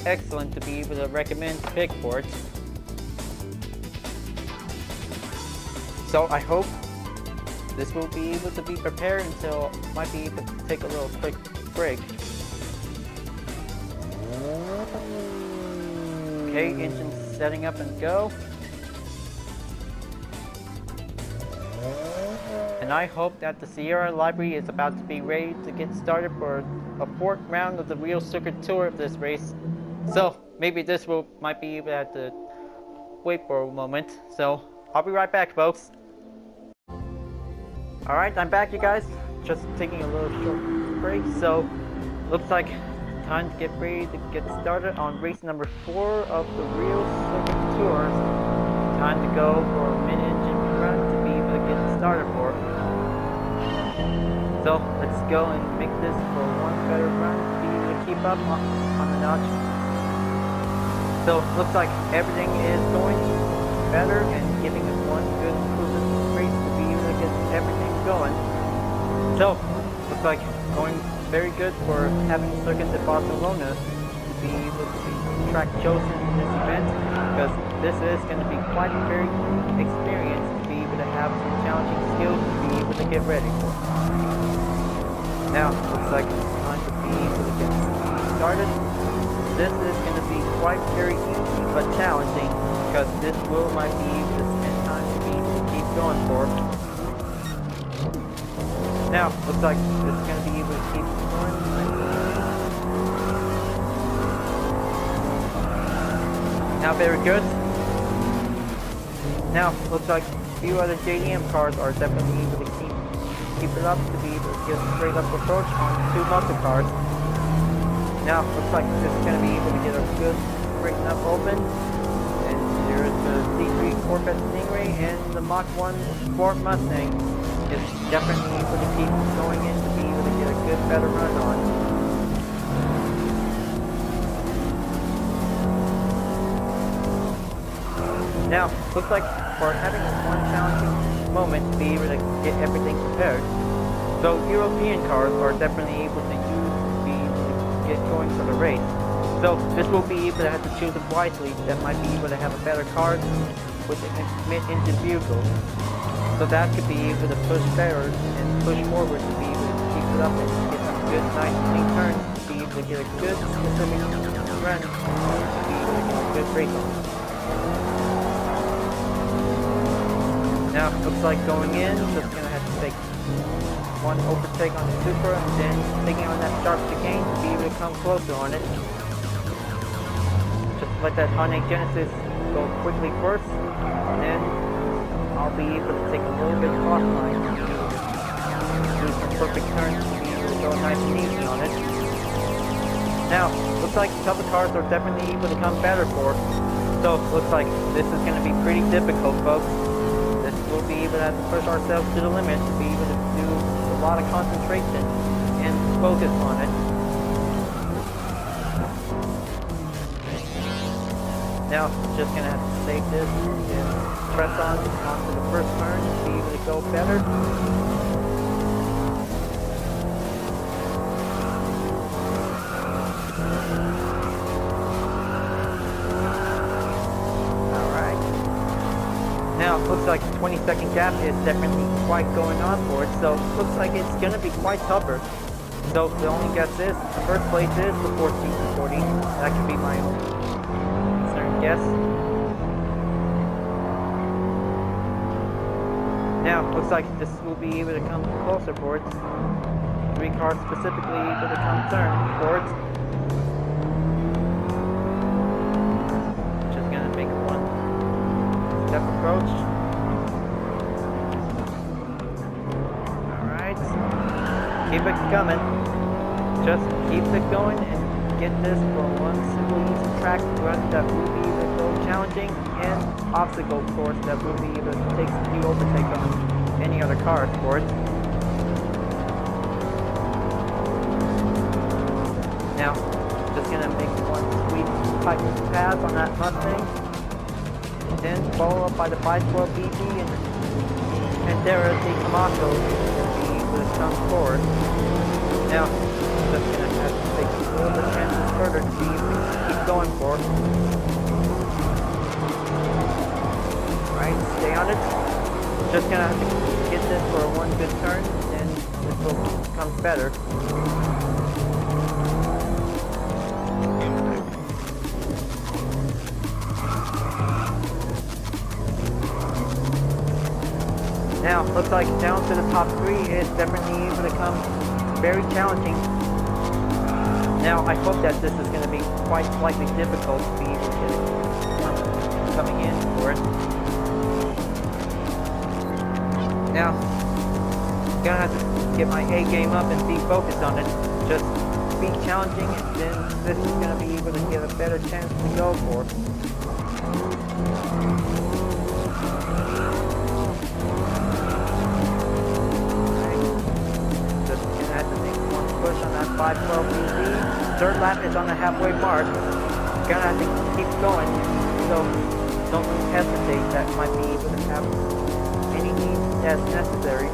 excellent to be able to recommend to pick for it. So I hope this will be able to be prepared until might be able to take a little quick break. Okay, engine setting up and go. And I hope that the Sierra library is about to be ready to get started for a 4th round of the real circuit tour of this race So maybe this will might be able to have to wait for a moment. So I'll be right back, folks. Alright, I'm back, you guys. Just taking a little short break. So looks like time to get ready to get started on race number 4 of the Real Circuit Tours. Time to go for a mid-engine run to be able to get started for. So let's go and make this for one better run to be able to keep up on the notch. So looks like everything is going better and giving us one good cruising race to be able to get everything going. So looks like going very good for having circuit at Barcelona to be able to be track chosen in this event, because this is going to be quite a very experience to be able to have some challenging skills to be able to get ready for. Now, looks like it's time to be able to get started. This is going to be quite very easy but challenging, because this might be able to spend time to be able to keep going for. Now, looks like it's going to be able to keep going. Now, very good. Now, looks like a few other JDM cars are definitely able to keep it up to be able to get a straight up approach on 2 muscle cars. Now, looks like this is going to be able to get a good straighten up open. And there's the C3 Corvette Stingray and the Mach 1 Sport Mustang is definitely able to keep going in to be able to get a good, better run on. Now, looks like for having one challenging moment to be able to get everything prepared, so European cars are definitely able to get going for the race. So this will be able to have to choose wisely that might be able to have a better car with the mid-engine vehicle. So that could be able to push better and push forward to be able to keep it up and get some good, nice, clean turns to be able to get a good, specific run to be able to get a good race on. Now, looks like going in, just going to have to take one overtake on the Supra and then taking on that sharp chicane to be able to come closer on it. Just let that Hyundai Genesis go quickly first, and then I'll be able to take a little bit cross line to be able to do some perfect turns to be able to go nice and easy on it. Now, looks like a couple cars are definitely able to come better for. So, looks like this is going to be pretty difficult, folks. We'll be able to have to push ourselves to the limit to be able to do a lot of concentration and focus on it. Now, just going to have to save this and press on onto the first turn to be able to go better. Now, looks like the 20-second gap is definitely quite going on for it, so looks like it's going to be quite tougher. So the only guess is, first place is the 1440. That could be my own certain guess. Now, looks like this will be able to come closer for it. 3 cars specifically able to come turn for it. Just going to make one step approach. Alright. Keep it coming. Just keep it going and get this for one simple easy track run that will be able to go challenging and obstacle course that will be able to take the overtake on any other cars for it. Now, just gonna make one sweet tight pass on that Mustang. Then followed up by the 512 BB and Pantera de Camacho will be able to come forward. Now, just going to have to take a little bit of chances further to be able to keep going for. Alright, stay on it. Just going to have to get this for one good turn, and this will become better. Now, looks like down to the top 3 is definitely able to come very challenging. Now, I hope that this is going to be quite slightly difficult to be able to get it coming in for it. Now, gonna have to get my A game up and be focused on it. Just be challenging, and then this is gonna be able to get a better chance to go for. Just gonna have to make one push on that 512 BZ. Third lap is on the halfway mark. Gonna have to keep going, so don't hesitate. That might be able to have any needs as necessary.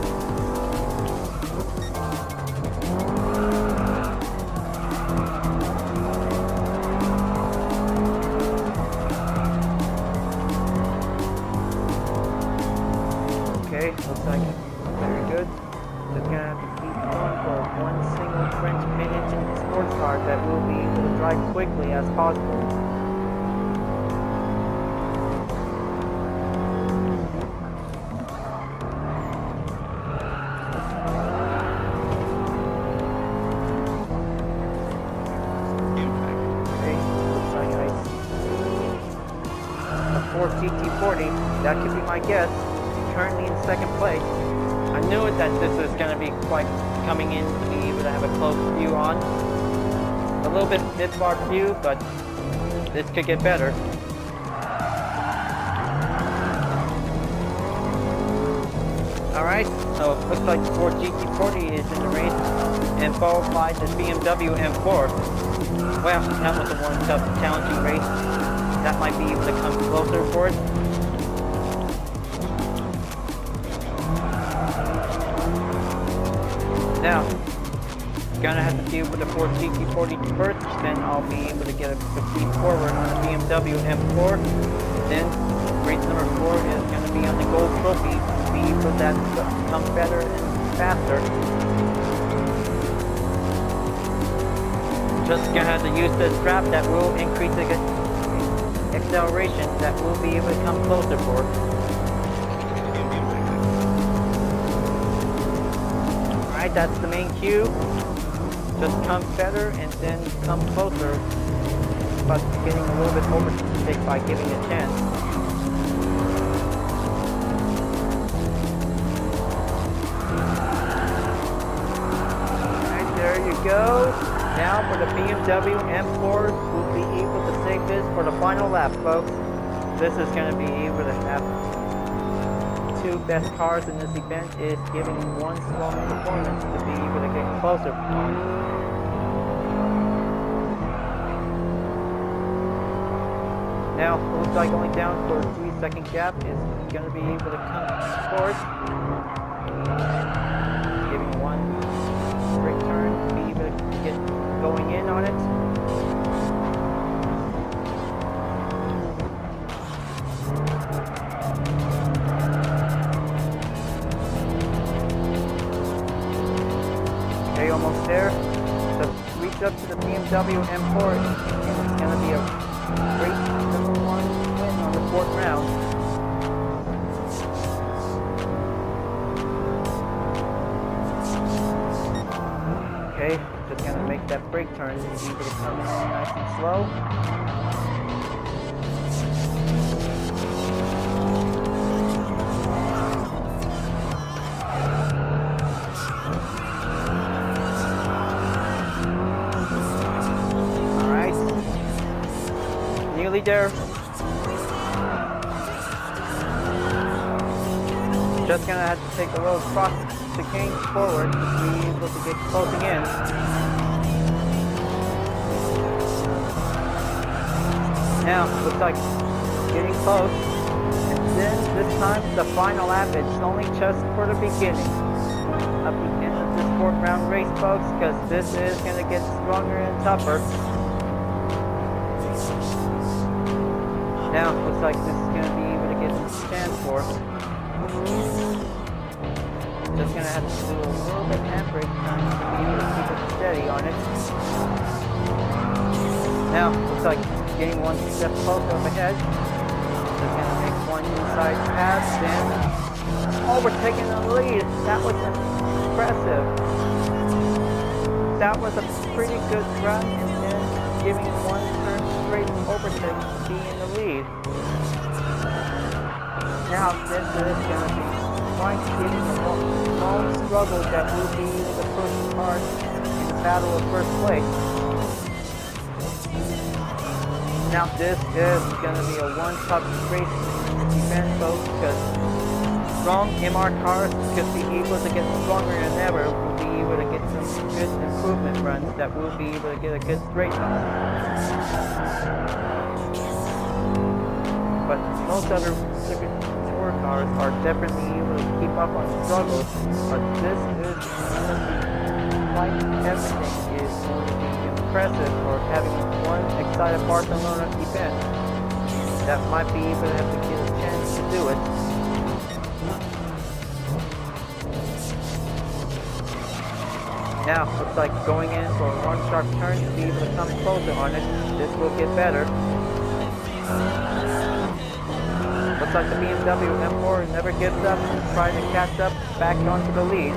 Okay, looks like very good. Just gonna have to keep going for one single French mid-engine sports car that will be able to drive quickly as possible. Ford GT40, that could be my guess, currently in second place. I knew it that this was going to be quite coming in to be able to have a close view on. A little bit mid-bar view, but this could get better. Alright, so it looks like Ford GT40 is in the race, and followed by the BMW M4. Well, that was a one tough, challenging race. That might be able to come closer for it. Now, gonna have to deal with the Ford GT40 first, then I'll be able to get a speed forward on the BMW M4. Then, race number 4 is gonna be on the gold trophy to be able to come better and faster. Just gonna have to use this trap that will increase the acceleration that will be able to come closer for. Alright, that's the main cue. Just come better and then come closer, but getting a little bit overtake by giving a chance. Alright, there you go. Now for the BMW M4, we'll be able to save this for the final lap, folks. This is going to be able to have two best cars in this event, is giving one strong performance to be able to get closer on. Now, it looks like only down for a 3-second gap is going to be able to come forward. Giving one straight turn to be able to get going in on it. Okay, almost there. Just reach up to the BMW M4, and it's going to be a great number 1 win on the 4th round. Okay, just going to make that brake turn and be able to come nice and slow. Nearly there. Just gonna have to take a little cross chicane forward to be able to get closing in. Now, looks like getting close. And then this time, the final lap, it's only just for the beginning of the end of this 4th round race, folks, because this is gonna get stronger and tougher. Now, looks like this is going to be able to get some chance for. Just going to have to do a little bit of handbrake time to be able to keep it steady on it. Now, looks like getting one step closer up ahead. Just going to make one inside pass and overtaking the lead. That was impressive. that was a pretty good run, and then giving one turn straight overtake to be in the lead. Now this is going to be quite giving a long struggle that will be the first part in the battle of first place. Now this is going to be a one-top race in this event, folks, because strong MR cars could be able to get stronger than ever. Will be able to get some good improvement runs that will be able to get a good straight on. But most other circuit tour cars are definitely able to keep up on struggles. But this is going to be quite everything is going to be impressive for having one excited Barcelona event that might be able to have to get a chance to do it. Now, looks like going in for one sharp turn to be able to come closer on it. This will get better. Looks like the BMW M4 never gives up, trying to catch up back onto the lead.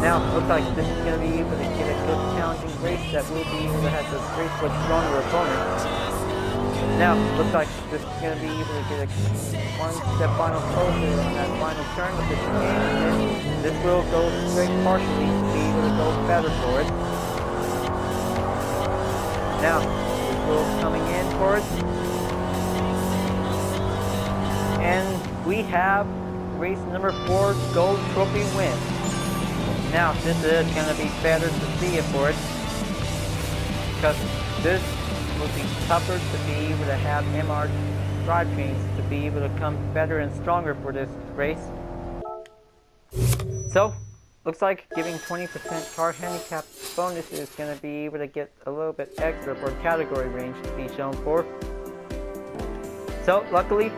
Now, looks like this is going to be able to get a good challenging race that will be able to have to race with stronger opponents. Now, looks like this is going to be able to get a one step final closer on that final turn with this game, and then this will go straight partially to be able to go better for it. Now, this will coming in for it. And we have race number 4 Gold Trophy win. Now, this is going to be better to see it for it, because this will be tougher to be able to have MR drivetrains to be able to come better and stronger for this race. So, looks like giving 20% car handicap bonus is going to be able to get a little bit extra for category range to be shown for. So, luckily,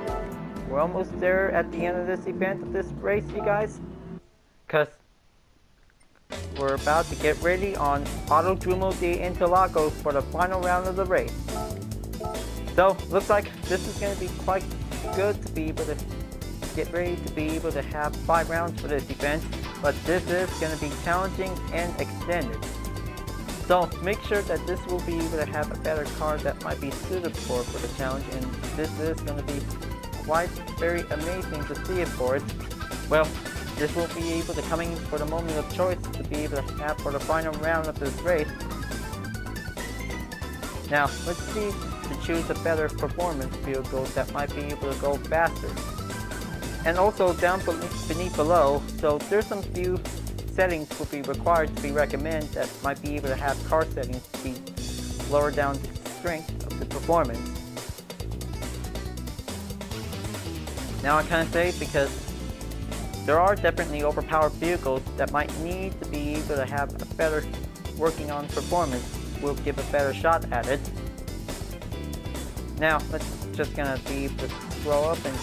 we're almost there at the end of this event of this race, you guys, because we're about to get ready on Autodromo de Interlagos for the final round of the race. So, looks like this is going to be quite good to be able to get ready to be able to have 5 rounds for this event, but this is going to be challenging and extended. So, make sure that this will be able to have a better car that might be suited for the challenge, and this is going to be quite very amazing to see it for it. Well, this will be able to come in for the moment of choice to be able to have for the final round of this race. Now, let's see to choose a better performance vehicle that might be able to go faster. And also down beneath below, so there's some few settings will be required to be recommended that might be able to have car settings to be lower down the strength of the performance. Now I can't say because there are definitely overpowered vehicles that might need to be able to have a better working on performance. We'll give a better shot at it. Now let's just gonna be able to scroll up and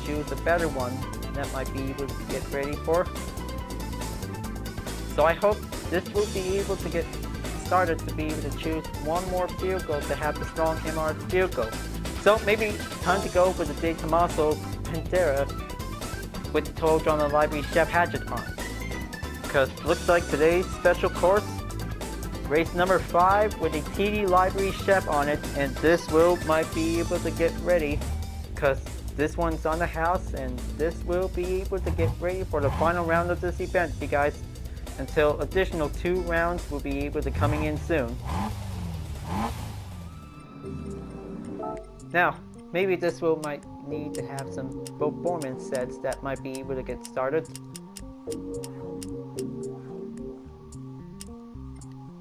choose a better one that might be able to get ready for. So I hope this will be able to get started to be able to choose one more vehicle to have the strong MR vehicle. So maybe time to go for the De Tomaso Pantera with the Total Drama Library Chef Hatchet on. Because looks like today's special course, race number 5 with a TD Library Chef on it, and this might be able to get ready because this one's on the house, and this will be able to get ready for the final round of this event, you guys, until additional 2 rounds will be able to coming in soon. Now, maybe this might need to have some performance sets that might be able to get started.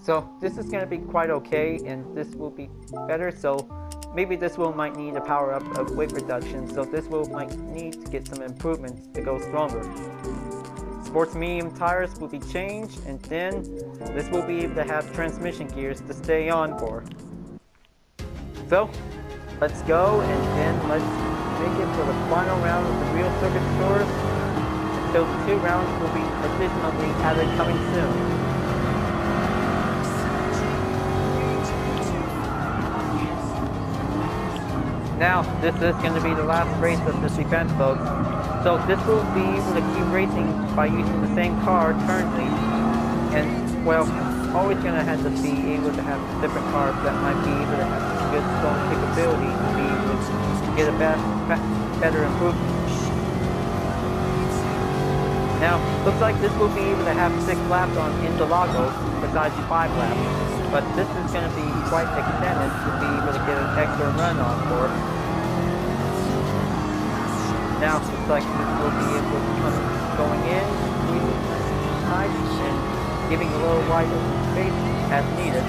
So this is going to be quite okay, and this will be better. So maybe this might need a power up of weight reduction. So this might need to get some improvements to go stronger. Sports medium tires will be changed, and then this will be able to have transmission gears to stay on for. So let's go, and then let's make it for the final round of the real circuit tours. Until 2 rounds will be additionally added coming soon. Now, this is going to be the last race of this event, folks. So this will be able to keep racing by using the same car currently. And well, always gonna have to be able to have different cars that might be able to have good strong capability to be able to get a better improvement. Now, looks like this will be able to have 6 laps on Interlagos besides 5 laps, but this is going to be quite extended to be able to get an extra run on for. Now, looks like this will be able to come going in, nice, and giving a little wider space as needed.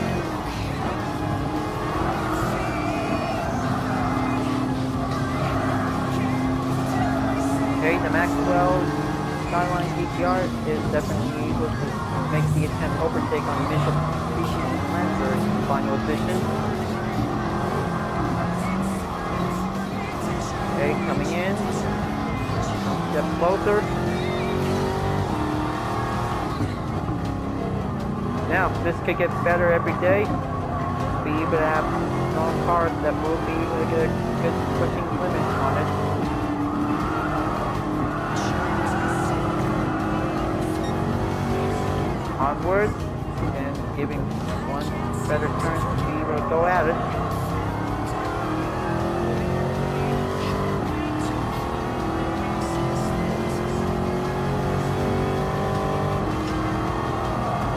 Okay, the Maxwell Skyline GTR is definitely able to make the attempt overtake on initial Lancer in final position. Okay, coming in. Step closer. Now, this could get better every day. Be able to have strong cars that will be able to get a good pushing limit on it. Onward, and giving one better turn to be able to go at it.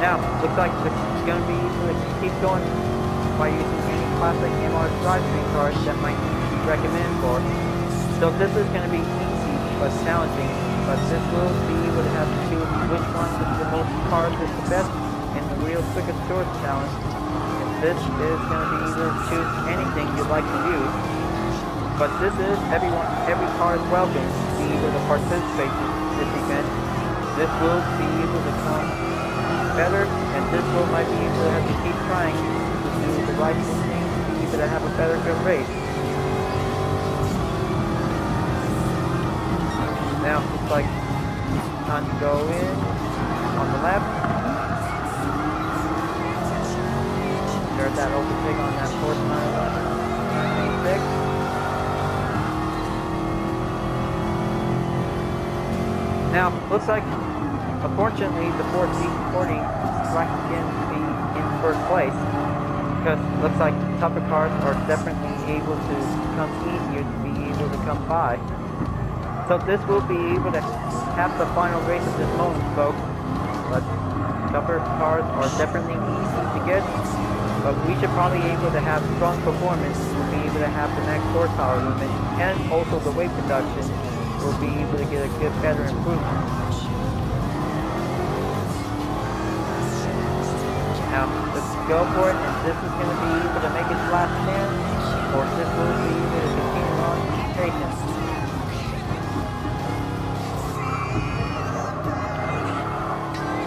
Now, looks like this is going to be able to keep going by using any classic MR drivetrain cars that might be recommended for. So this is going to be easy but challenging. But this will be able to have to choose which one with the most cars is the best in the real quickest short challenge. And this is going to be able to choose anything you'd like to use. But this is every car is welcome to be able to participate in this event. This will be able to come better, and this will might be able to have to keep trying to do the right thing to be able to have a better good race. Now, looks like time to go in on the left. There's that overtake on that 496. Now, looks like, unfortunately, the Ford Z40 strikes again to be in first place. Because it looks like tougher cars are definitely able to become easier to be able to come by. So this will be able to have the final race at this moment, folks. But tougher cars are definitely easy to get. But we should probably be able to have strong performance to be able to have the max horsepower limit, and also the weight reduction will be able to get a good, better improvement. Now, let's go for it, and this is going to be able to make its last stand, or this will be able to continue on taking.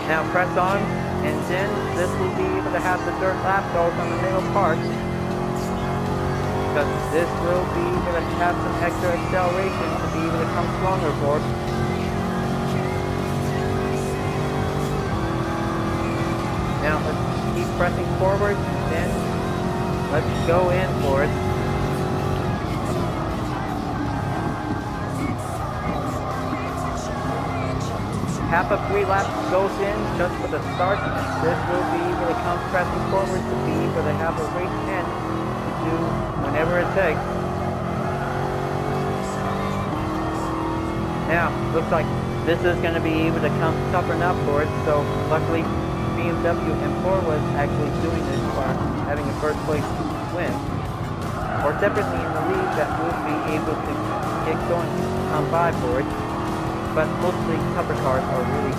Now press on, and then this will be able to have the dirt lap goes on the middle part. Because this will be able to have some extra acceleration to be able to come stronger for it. Now let's keep pressing forward, then let's go in for it. Half of 3 laps goes in just for the start. This will be able to come pressing forward to be able to have a race end to do whenever it takes. Now, looks like this is going to be able to come toughen up for it. So luckily, BMW M4 was actually doing this by having a first place win. Or definitely in the lead that will be able to get going to come by for it. But mostly tougher cars are really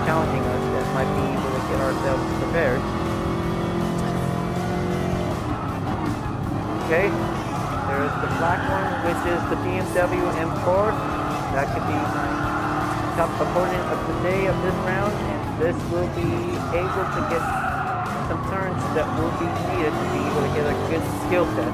challenging us that might be able to get ourselves prepared. Okay, there's the black one, which is the BMW M4. That could be my top opponent of the day of this round, and this will be able to get some turns that will be needed to be able to get a good skill set.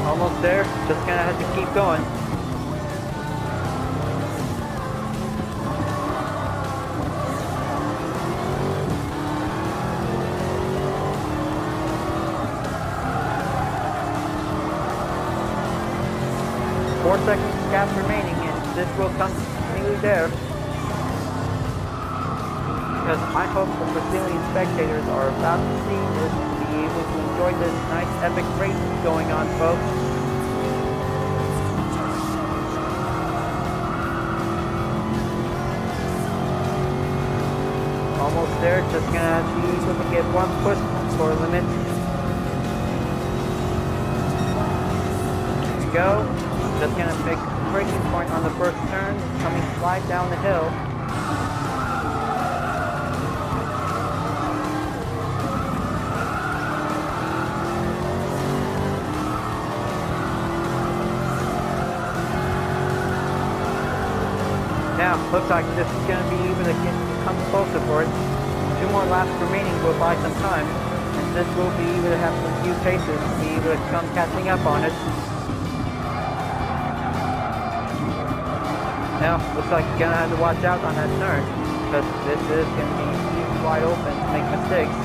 Almost there, just gonna have to keep going. Four seconds gap remaining, and this will come nearly there. Because I hope the Brazilian spectators are about to see this to be able to enjoy this nice epic race going on, folks. Almost there, just gonna be able to get one push for a limit. There we go. Just gonna make a braking point on the first turn, coming slide down the hill. Now, looks like this is going to be able to come closer for it. 2 more laps remaining will buy some time, and this will be able to have some few paces to be able to come catching up on it. Now, looks like you're going to have to watch out on that turn, because this is going to be wide open to make mistakes.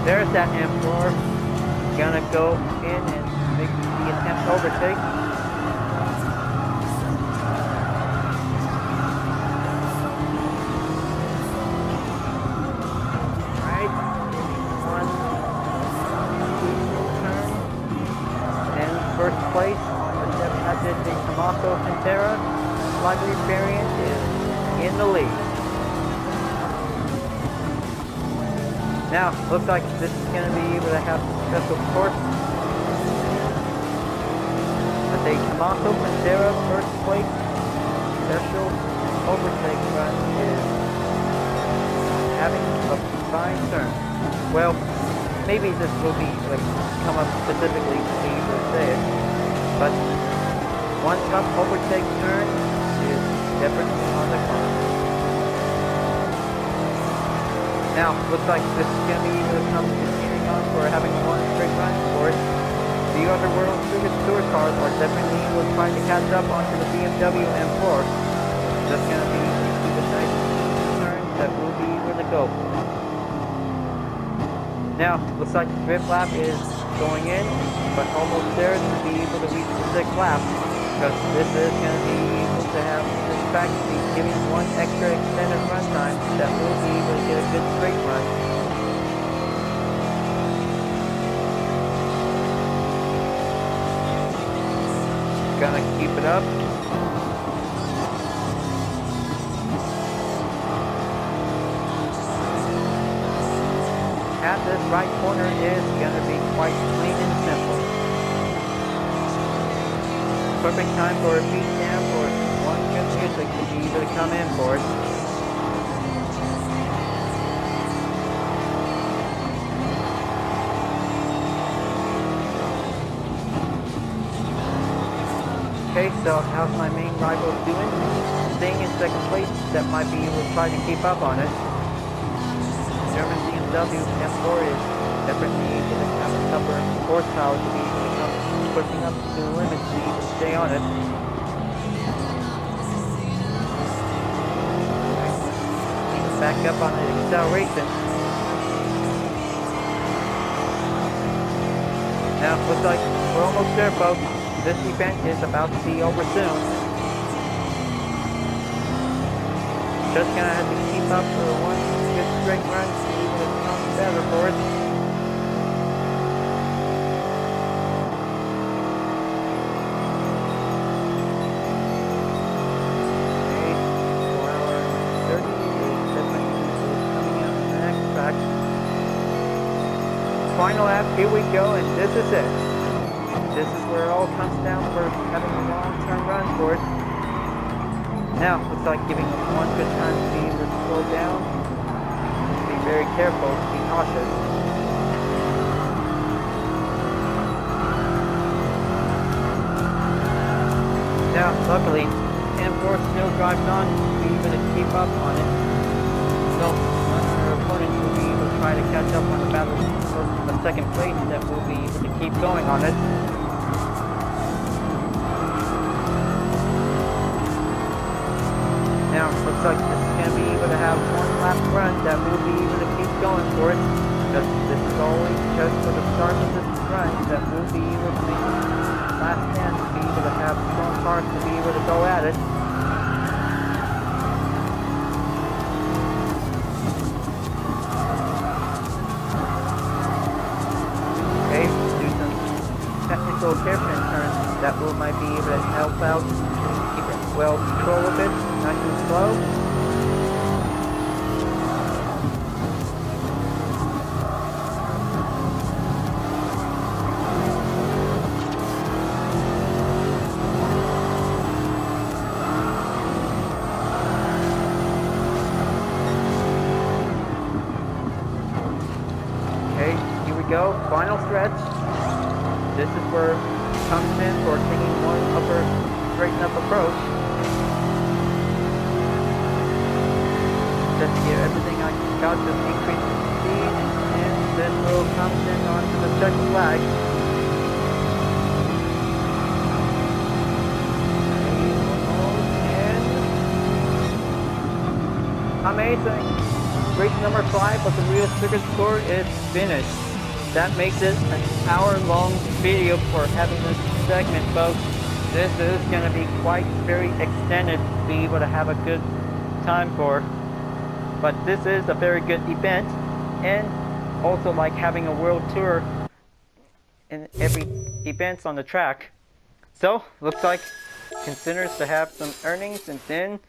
There's that M4. Gonna go in and make the attempt to overtake. Place on the Hyperion Pantera luxury variant is in the lead. Now, looks like this is going to be able to have some special course. But the Yamaha Pantera first place special overtake run is having a fine turn. Well, maybe this will be come up specifically to be able to say it. But one tough overtake turn is definitely on the card. Now, looks like this is going to be able to come continuing on for having one straight run for it. The other World Series Tour cars are definitely trying to catch up onto the BMW M4. Just going to be a nice turn that will be able to go. Now, looks like the 5th lap is going in, but almost there to be able to reach the 6th lap, because this is going to be able to have this track to be giving one extra extended run time that will be able to get a good straight run. Gonna keep it up. At this right corner is going to be quite clean and simple. Perfect time for a beat down for one good music to be able to come in for it. Okay, so how's my main rival doing? Staying in 2nd place, that might be able to try to keep up on it. German BMW M4 is definitely going to have a tougher horsepower to be able to come pushing up to the limit to even stay on it. Back up on the acceleration. Now, looks like we're almost there, folks. This event is about to be over soon. Just gonna have to keep up for one good straight run to be able to come better for it. Okay, 4 hours 30 is definitely coming out the next track. Final lap, here we go, and this is it. This is where it all comes down for having a long-term run for it. Now, looks like giving one good time to be able to slow down. Be very careful, be cautious. Now, luckily, M4 still drives on to be able to keep up on it. So, none of our opponents will be able to try to catch up on the battle for the 2nd place that will be able to keep going on it. Now, looks like this is going to be able to have one lap run that will be able to keep going for it. Because this is always just for the start of this run that will be able to make the last stand to be able to have go at it. Okay, do some technical hairpin turns that will might be able to help out, keep it well controlled a bit, nice and slow. Go, final stretch. This is where it comes in for taking one upper straighten up approach. Just get everything I got to increase the speed, and this will come in onto the check flag. And amazing! Race number 5 of the Real Circuit Tour is finished. That makes it an hour-long video for having this segment, folks. This is going to be quite very extended to be able to have a good time for. But this is a very good event, and also like having a world tour in every events on the track. So, looks like considers to have some earnings, and then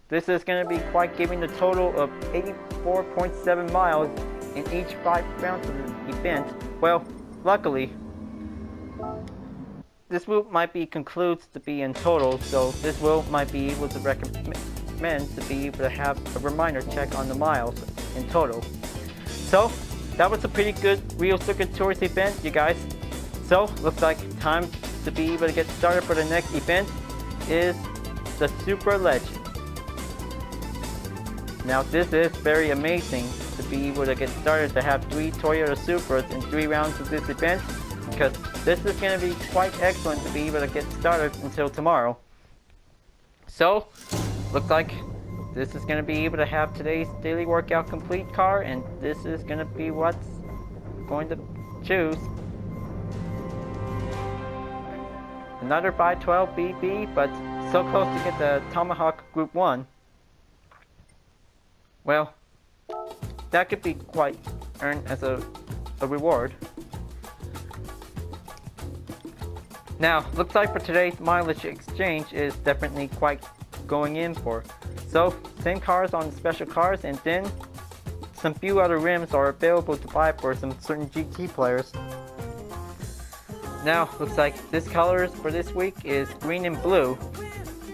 this is going to be quite giving the total of 84.7 miles in each 5 rounds of the event. Well, luckily, this route might be concludes to be in total, so this route might be able to recommend to be able to have a reminder check on the miles in total. So, that was a pretty good Real Circuit Tours event, you guys. So, looks like time to be able to get started for the next event is the Super Legend. Now, this is very amazing to be able to get started to have 3 Toyota Supras in 3 rounds of this event, because this is going to be quite excellent to be able to get started until tomorrow. So, looks like this is going to be able to have today's daily workout complete car, and this is going to be what's going to choose. Another 512 BB, but so close to get the Tomahawk Group 1. Well, that could be quite earned as a reward. Now, looks like for today's mileage exchange is definitely quite going in for. So, same cars on special cars, and then some few other rims are available to buy for some certain GT players. Now, looks like this colors for this week is green and blue.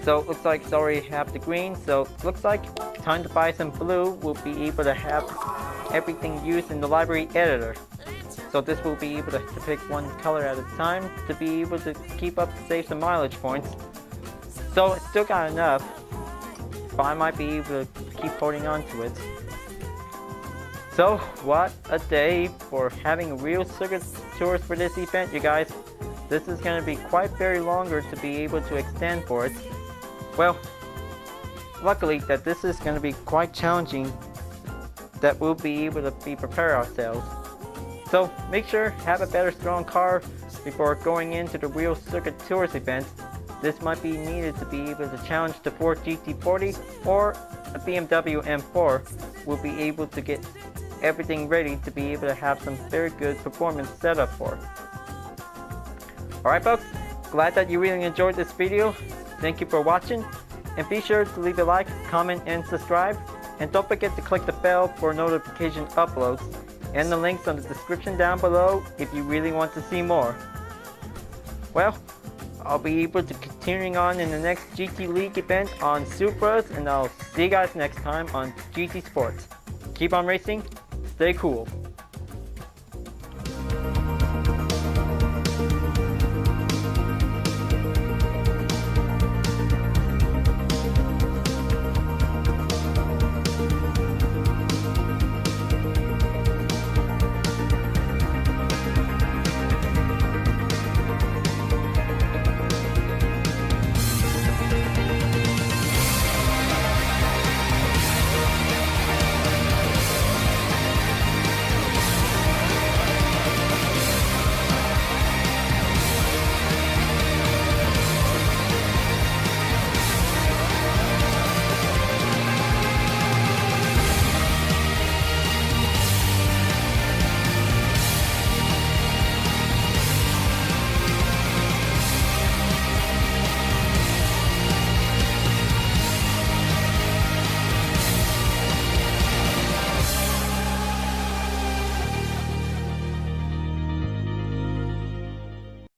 So, looks like it's already have the green, so looks like time to buy some blue. We'll be able to have everything used in the library editor. So this will be able to pick one color at a time to be able to keep up to save some mileage points. So it's still got enough, but I might be able to keep holding on to it. So what a day for having Real Circuit Tours for this event, you guys. This is going to be quite very longer to be able to extend for it. Well, luckily that this is going to be quite challenging, that we'll be able to prepare ourselves. So make sure have a better strong car before going into the Real Circuit Tours event. This might be needed to be able to challenge the Ford GT40 or a BMW M4. We'll be able to get everything ready to be able to have some very good performance set up for. Alright folks, glad that you really enjoyed this video. Thank you for watching, and be sure to leave a like, comment, and subscribe. And don't forget to click the bell for notification uploads, and the links on the description down below if you really want to see more. Well, I'll be able to continuing on in the next GT League event on Supras, and I'll see you guys next time on GT Sports. Keep on racing, stay cool.